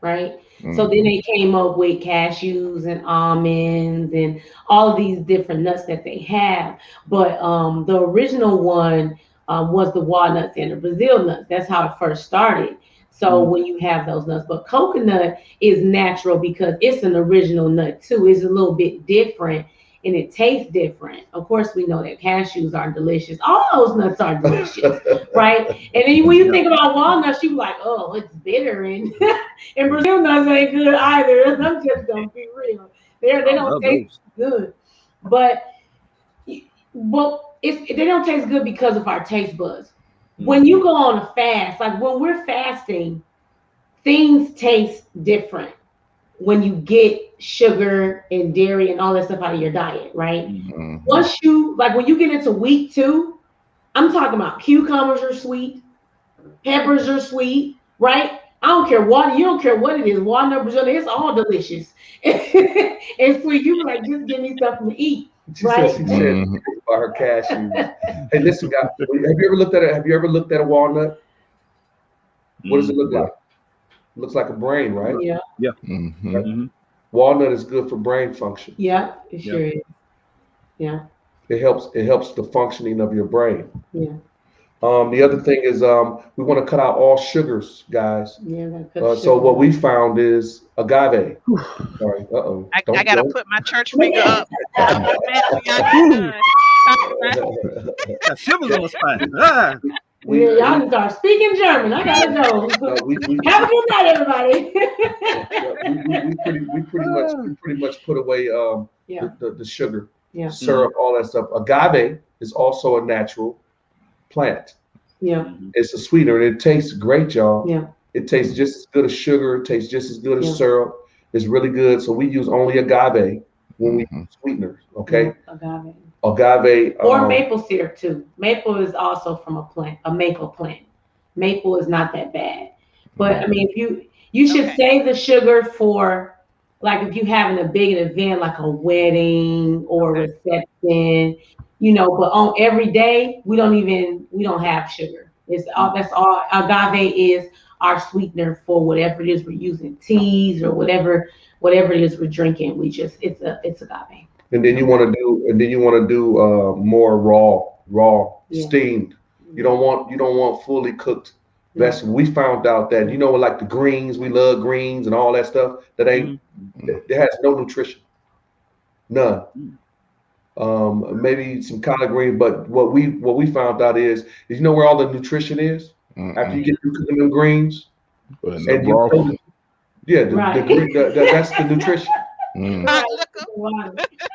[SPEAKER 5] right? So then they came up with cashews and almonds and all of these different nuts that they have. But the original one was the walnuts and the Brazil nuts. That's how it first started. So when you have those nuts, but coconut is natural because it's an original nut too. It's a little bit different and it tastes different. Of course, we know that cashews are delicious. All those nuts are delicious, right? And then when you think about walnuts, you're like, oh, it's bitter, and Brazil nuts ain't good either. I'm just gonna be real. They don't taste good, but they don't taste good because of our taste buds. When you go on a fast, like when we're fasting, things taste different when you get sugar and dairy and all that stuff out of your diet, right? Once when you get into week 2, I'm talking about cucumbers are sweet, peppers are sweet, right? I don't care what, you don't care what it is, walnut, Brazil, it's all delicious. And sweet, you be like, just give me something to eat.
[SPEAKER 3] She said by her cashews. Hey, listen, guys, have you ever looked at a walnut? What does it look like? It looks like a brain, right?
[SPEAKER 5] Yeah.
[SPEAKER 3] Right? Walnut is good for brain function.
[SPEAKER 5] Yeah, it sure is. Yeah. It
[SPEAKER 3] helps the functioning of your brain.
[SPEAKER 5] Yeah.
[SPEAKER 3] The other thing is we want to cut out all sugars, guys.
[SPEAKER 5] Yeah.
[SPEAKER 3] So what we found is agave. Sorry.
[SPEAKER 4] I gotta put my church finger up.
[SPEAKER 1] Shivers on the spine.
[SPEAKER 5] Y'all can start speaking German. I gotta go. Have a good night, everybody.
[SPEAKER 3] we pretty much put away the sugar, syrup, all that stuff. Agave is also a natural plant.
[SPEAKER 5] Yeah.
[SPEAKER 3] It's a sweetener and it tastes great, y'all.
[SPEAKER 5] Yeah.
[SPEAKER 3] It tastes just as good as sugar. It tastes just as good as syrup. It's really good. So we use only agave when we use sweeteners. Okay. Agave.
[SPEAKER 5] Or maple syrup too. Maple is also from a maple plant. Maple is not that bad. But I mean, if you should save the sugar for like if you're having a big event like a wedding or a reception, but on every day we don't have sugar. That's all agave is our sweetener for whatever it is we're using, teas or whatever it is we're drinking. It's agave.
[SPEAKER 3] And then you want to do more raw,
[SPEAKER 5] Yeah.
[SPEAKER 3] steamed. You don't want fully cooked vegetables. We found out that like the greens, we love greens and all that stuff. That ain't that has no nutrition, none. Maybe some collard green, but what we found out is where all the nutrition is after you get through cooking them greens.
[SPEAKER 2] And
[SPEAKER 3] And
[SPEAKER 2] broccoli.
[SPEAKER 3] that's the nutrition.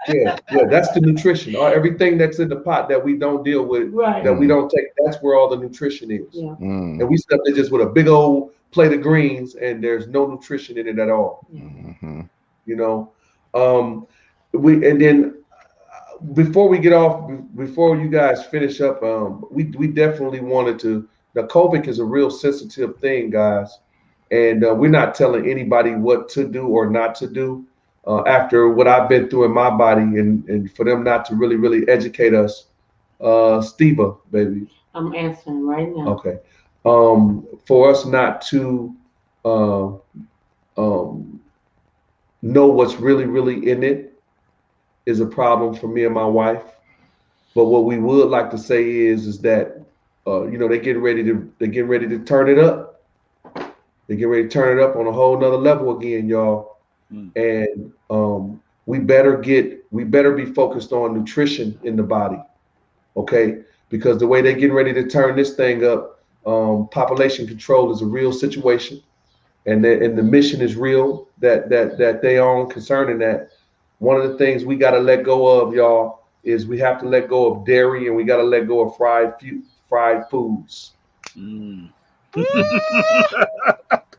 [SPEAKER 3] Yeah, that's the nutrition. Everything that's in the pot that we don't deal with, that we don't take, that's where all the nutrition is.
[SPEAKER 5] Yeah.
[SPEAKER 3] And we stuff it just with a big old plate of greens, and there's no nutrition in it at all. And then before we get off, before you guys finish up, we definitely wanted to. Now, COVID is a real sensitive thing, guys, and we're not telling anybody what to do or not to do. After what I've been through in my body, and for them not to really educate us, Steva, baby.
[SPEAKER 5] I'm answering right now.
[SPEAKER 3] Okay. For us not to know what's really in it is a problem for me and my wife. But what we would like to say is that they're getting ready to turn it up. They get ready to turn it up on a whole nother level again, y'all. And we better be focused on nutrition in the body, okay? Because the way they're getting ready to turn this thing up, population control is a real situation, and the mission is real that they own concerning that. One of the things we got to let go of, y'all, is we have to let go of dairy, and we got to let go of fried foods.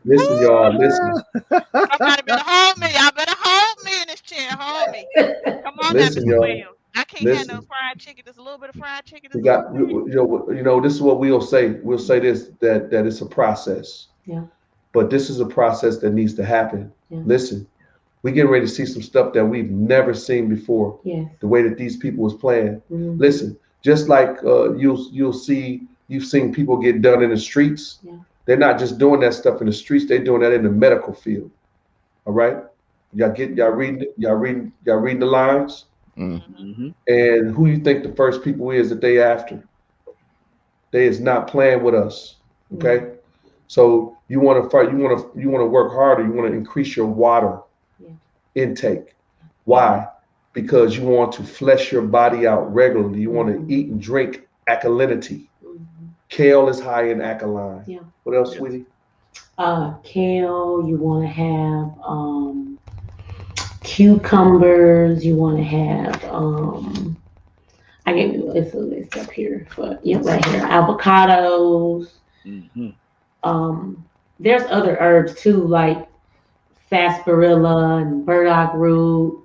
[SPEAKER 3] Listen, y'all, listen.
[SPEAKER 4] Somebody better hold me. Y'all better hold me in this chair. Hold me. Come on,
[SPEAKER 3] listen,
[SPEAKER 4] now, Mr.
[SPEAKER 3] y'all.
[SPEAKER 4] Williams. I can't have no fried chicken. Just a little bit of fried chicken.
[SPEAKER 3] We got, this is what we'll say. We'll say this, that it's a process.
[SPEAKER 5] Yeah.
[SPEAKER 3] But this is a process that needs to happen.
[SPEAKER 5] Yeah.
[SPEAKER 3] Listen, we get ready to see some stuff that we've never seen before.
[SPEAKER 5] Yes.
[SPEAKER 3] The way that these people was playing. Listen, just like you've seen people get done in the streets.
[SPEAKER 5] Yeah.
[SPEAKER 3] They're not just doing that stuff in the streets. They're doing that in the medical field. All right, y'all reading the lines. And who you think the first people is that they after? They is not playing with us. Okay, so you want to fight. You want to work harder. You want to increase your water intake. Why? Because you want to flesh your body out regularly. You want to eat and drink alkalinity. Kale is high in alkaline.
[SPEAKER 5] Yeah.
[SPEAKER 3] What else, sweetie?
[SPEAKER 5] Kale. You want to have cucumbers. You want to have I gave you it's a list up here, but right here. Avocados. There's other herbs too, like sarsaparilla and burdock root.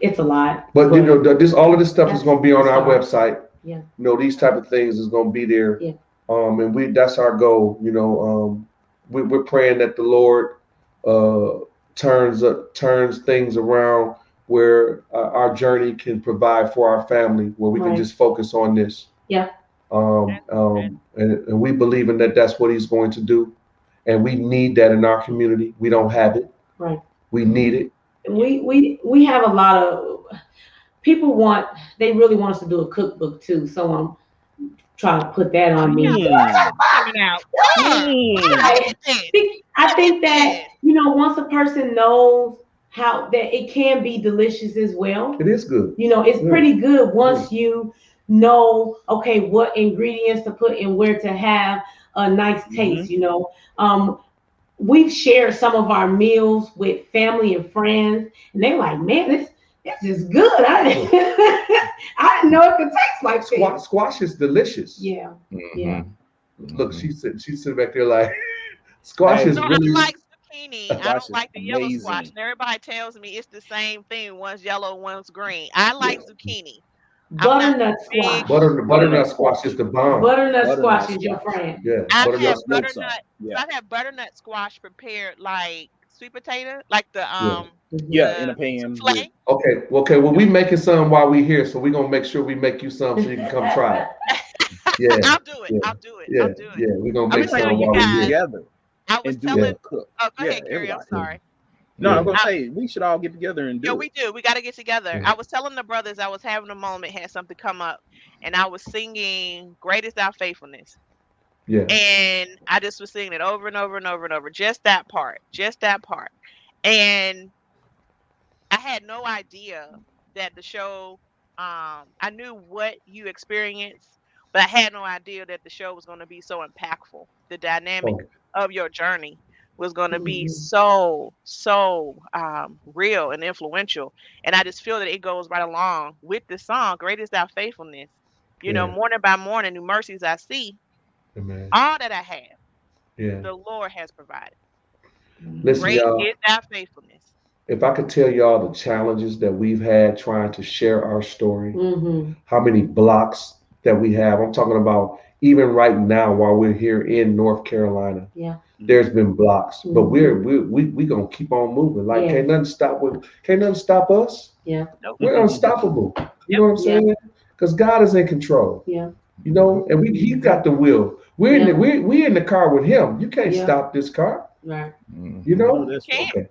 [SPEAKER 5] It's a lot.
[SPEAKER 3] But all of this stuff is going to be on our website.
[SPEAKER 5] Yeah.
[SPEAKER 3] These type of things is going to be there.
[SPEAKER 5] Yeah.
[SPEAKER 3] And that's our goal. We're praying that the Lord turns things around where our journey can provide for our family, where we can just focus on this.
[SPEAKER 5] Yeah.
[SPEAKER 3] And we believe in that. That's what He's going to do, and we need that in our community. We don't have it. Right. We need it.
[SPEAKER 5] We have a lot of people they really want us to do a cookbook too. So I'm trying to put that on me.
[SPEAKER 4] Coming out.
[SPEAKER 5] I think that, once a person knows how that it can be delicious as well.
[SPEAKER 3] It is good.
[SPEAKER 5] It's pretty good once you know, okay, what ingredients to put and where to have a nice taste, We've shared some of our meals with family and friends, and they're like, man, this is good. I didn't know it could taste like this.
[SPEAKER 3] Squash is delicious.
[SPEAKER 5] Yeah. Yeah.
[SPEAKER 3] Look, she's sitting back there like, squash is really.
[SPEAKER 4] I like zucchini. I don't like the yellow squash. And everybody tells me it's the same thing. One's yellow, one's green. I like zucchini.
[SPEAKER 5] Butternut squash.
[SPEAKER 3] Butternut squash is the bomb.
[SPEAKER 5] Butternut squash is your friend.
[SPEAKER 3] Yeah.
[SPEAKER 4] I've had butternut squash prepared like sweet potato, like the
[SPEAKER 1] in a pan.
[SPEAKER 3] Okay. Well, we making some while we here, so we're gonna make sure we make you some so you can come try it. Yeah.
[SPEAKER 4] I'll do it.
[SPEAKER 3] Yeah.
[SPEAKER 4] I'll do it.
[SPEAKER 3] Yeah.
[SPEAKER 4] I'll do it.
[SPEAKER 3] Yeah. We're gonna
[SPEAKER 4] I
[SPEAKER 3] make
[SPEAKER 4] was
[SPEAKER 3] some
[SPEAKER 4] telling you
[SPEAKER 3] while we're
[SPEAKER 4] guys.
[SPEAKER 3] here.
[SPEAKER 1] together
[SPEAKER 4] I was
[SPEAKER 1] and do
[SPEAKER 4] telling.
[SPEAKER 1] cook.
[SPEAKER 4] Oh, go
[SPEAKER 1] Yeah,
[SPEAKER 4] ahead, Carrie. I'm
[SPEAKER 1] everybody.
[SPEAKER 4] sorry.
[SPEAKER 1] No, I'm
[SPEAKER 3] Yeah.
[SPEAKER 1] gonna say we should all get together and
[SPEAKER 4] Yeah,
[SPEAKER 1] do
[SPEAKER 4] we
[SPEAKER 1] it.
[SPEAKER 4] do. We got to get together.
[SPEAKER 3] Yeah.
[SPEAKER 4] I was telling the brothers I was having a moment, had something come up, and I was singing "Great Is Thy Faithfulness,"
[SPEAKER 3] Yeah.
[SPEAKER 4] and I just was singing it over and over and over and over, just that part, and I had no idea that the show. I knew what you experienced, but I had no idea that the show was going to be so impactful. The dynamic
[SPEAKER 3] Okay.
[SPEAKER 4] of your journey was going to be
[SPEAKER 5] Mhm.
[SPEAKER 4] so real and influential, and I just feel that it goes right along with the song "Great Is Thy Faithfulness." You know,
[SPEAKER 3] Yeah.
[SPEAKER 4] morning by morning, new mercies I see.
[SPEAKER 3] Amen.
[SPEAKER 4] All that I have,
[SPEAKER 3] Yeah.
[SPEAKER 4] the Lord has provided.
[SPEAKER 3] Listen,
[SPEAKER 4] Great
[SPEAKER 3] y'all.
[SPEAKER 4] is Thy faithfulness.
[SPEAKER 3] If I could tell y'all the challenges that we've had trying to share our story,
[SPEAKER 5] Mhm.
[SPEAKER 3] how many blocks that we have. I'm talking about even right now while we're here in North Carolina.
[SPEAKER 5] Yeah.
[SPEAKER 3] There's been blocks, but
[SPEAKER 5] Mhm.
[SPEAKER 3] we gonna keep on moving. Like
[SPEAKER 5] Yeah.
[SPEAKER 3] can't nothing stop us.
[SPEAKER 5] Yeah.
[SPEAKER 4] Nope.
[SPEAKER 3] We're unstoppable. You
[SPEAKER 4] Yep.
[SPEAKER 3] know what I'm
[SPEAKER 5] Yeah.
[SPEAKER 3] saying? Because God is in control.
[SPEAKER 5] Yeah.
[SPEAKER 3] You know, and He got the will. We're in
[SPEAKER 5] Yeah.
[SPEAKER 3] we in the car with Him. You can't
[SPEAKER 5] Yeah.
[SPEAKER 3] stop this car.
[SPEAKER 5] Right.
[SPEAKER 3] You
[SPEAKER 1] No,
[SPEAKER 3] know?
[SPEAKER 1] that's
[SPEAKER 4] Can't.
[SPEAKER 3] Okay.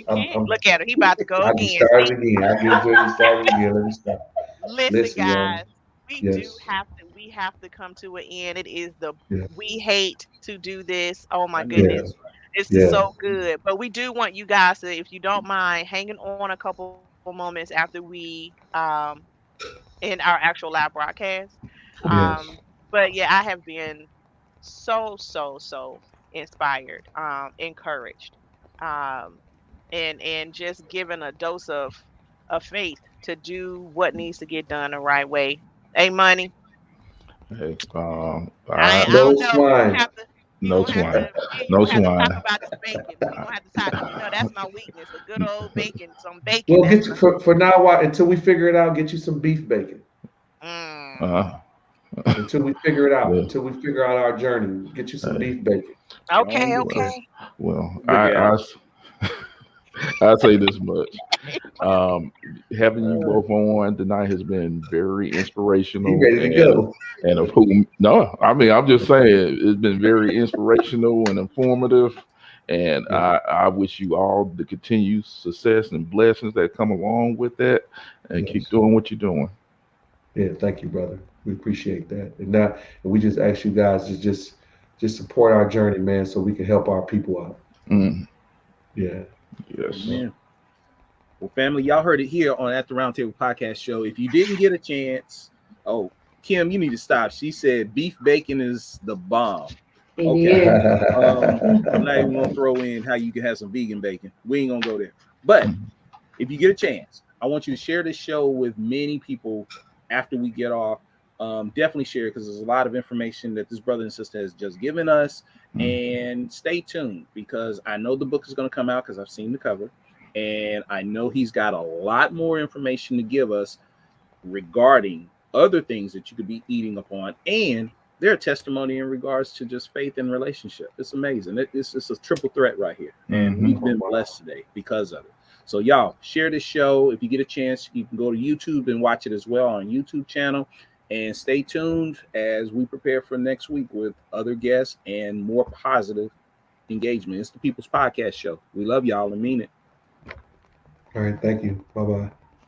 [SPEAKER 4] You
[SPEAKER 3] I'm,
[SPEAKER 4] can't.
[SPEAKER 3] I'm,
[SPEAKER 4] Look at it. He about to go
[SPEAKER 3] I just
[SPEAKER 4] again.
[SPEAKER 3] started
[SPEAKER 4] See?
[SPEAKER 3] again. I get to start again. Let me stop.
[SPEAKER 4] Listen,
[SPEAKER 3] Listen, y'all.
[SPEAKER 4] guys,
[SPEAKER 3] Yes.
[SPEAKER 4] we have to come to an end. It is
[SPEAKER 3] Yeah.
[SPEAKER 4] we hate to do this. Oh my
[SPEAKER 1] I know
[SPEAKER 3] Yeah.
[SPEAKER 4] goodness.
[SPEAKER 1] that's right.
[SPEAKER 4] It's just
[SPEAKER 3] Yeah.
[SPEAKER 4] so good. But we do want you guys to, if you don't mind, hanging on a couple moments after we in our actual live broadcast.
[SPEAKER 3] Yes.
[SPEAKER 4] But yeah, I have been so inspired, encouraged, um, and just given a dose of faith to do what needs to get done the right way. Hey, money.
[SPEAKER 2] Hey,
[SPEAKER 4] I
[SPEAKER 3] No
[SPEAKER 4] don't know.
[SPEAKER 3] swine.
[SPEAKER 2] no swine,
[SPEAKER 4] You
[SPEAKER 2] no
[SPEAKER 4] gonna have to talk
[SPEAKER 2] swine.
[SPEAKER 4] about this bacon. We gonna have to talk. You know that's my weakness. A good old bacon, some bacon.
[SPEAKER 3] Well,
[SPEAKER 4] That's
[SPEAKER 3] get you
[SPEAKER 4] my.
[SPEAKER 3] for now. Why until we figure it out? Get you some beef bacon.
[SPEAKER 4] Mm.
[SPEAKER 2] Uh,
[SPEAKER 3] Until we figure it out.
[SPEAKER 2] well,
[SPEAKER 3] Until we figure out our journey. Get you some
[SPEAKER 2] hey,
[SPEAKER 3] beef bacon.
[SPEAKER 1] Don't
[SPEAKER 4] Okay,
[SPEAKER 1] do
[SPEAKER 2] well,
[SPEAKER 1] that.
[SPEAKER 4] okay.
[SPEAKER 2] well,
[SPEAKER 1] Look at it.
[SPEAKER 2] I say this much. Having you both on tonight has been very
[SPEAKER 3] He
[SPEAKER 2] inspirational,
[SPEAKER 3] ready to go.
[SPEAKER 2] and of whom no, I mean I'm just saying it's been very inspirational and informative, and
[SPEAKER 3] Yeah.
[SPEAKER 2] I wish you all the continued success and blessings that come along with that, and
[SPEAKER 3] Yes.
[SPEAKER 2] keep doing what you're doing.
[SPEAKER 3] Yeah. Thank you, brother. We appreciate that. And we just ask you guys to just support our journey, man, so we can help our people out.
[SPEAKER 2] Mm,
[SPEAKER 3] Yeah.
[SPEAKER 2] yes.
[SPEAKER 1] Amen. Well, family, y'all heard it here on At the Roundtable Podcast Show. If you didn't get a chance, oh, Kim, you need to stop. She said beef bacon is the bomb.
[SPEAKER 5] It
[SPEAKER 1] Okay.
[SPEAKER 5] is.
[SPEAKER 1] I'm not even gonna throw in how you can have some vegan bacon. We ain't gonna go there. But if you get a chance, I want you to share this show with many people after we get off. Definitely share it because there's a lot of information that this brother and sister has just given us. And stay tuned because I know the book is going to come out because I've seen the cover. And I know he's got a lot more information to give us regarding other things that you could be eating upon and their testimony in regards to just faith and relationship. It's amazing. It's a triple threat right here. And we've been blessed today because of it. So y'all share this show. If you get a chance, you can go to YouTube and watch it as well on YouTube channel. And stay tuned as we prepare for next week with other guests and more positive engagement. It's the People's Podcast Show. We love y'all and mean it.
[SPEAKER 3] All right. Thank you. Bye bye.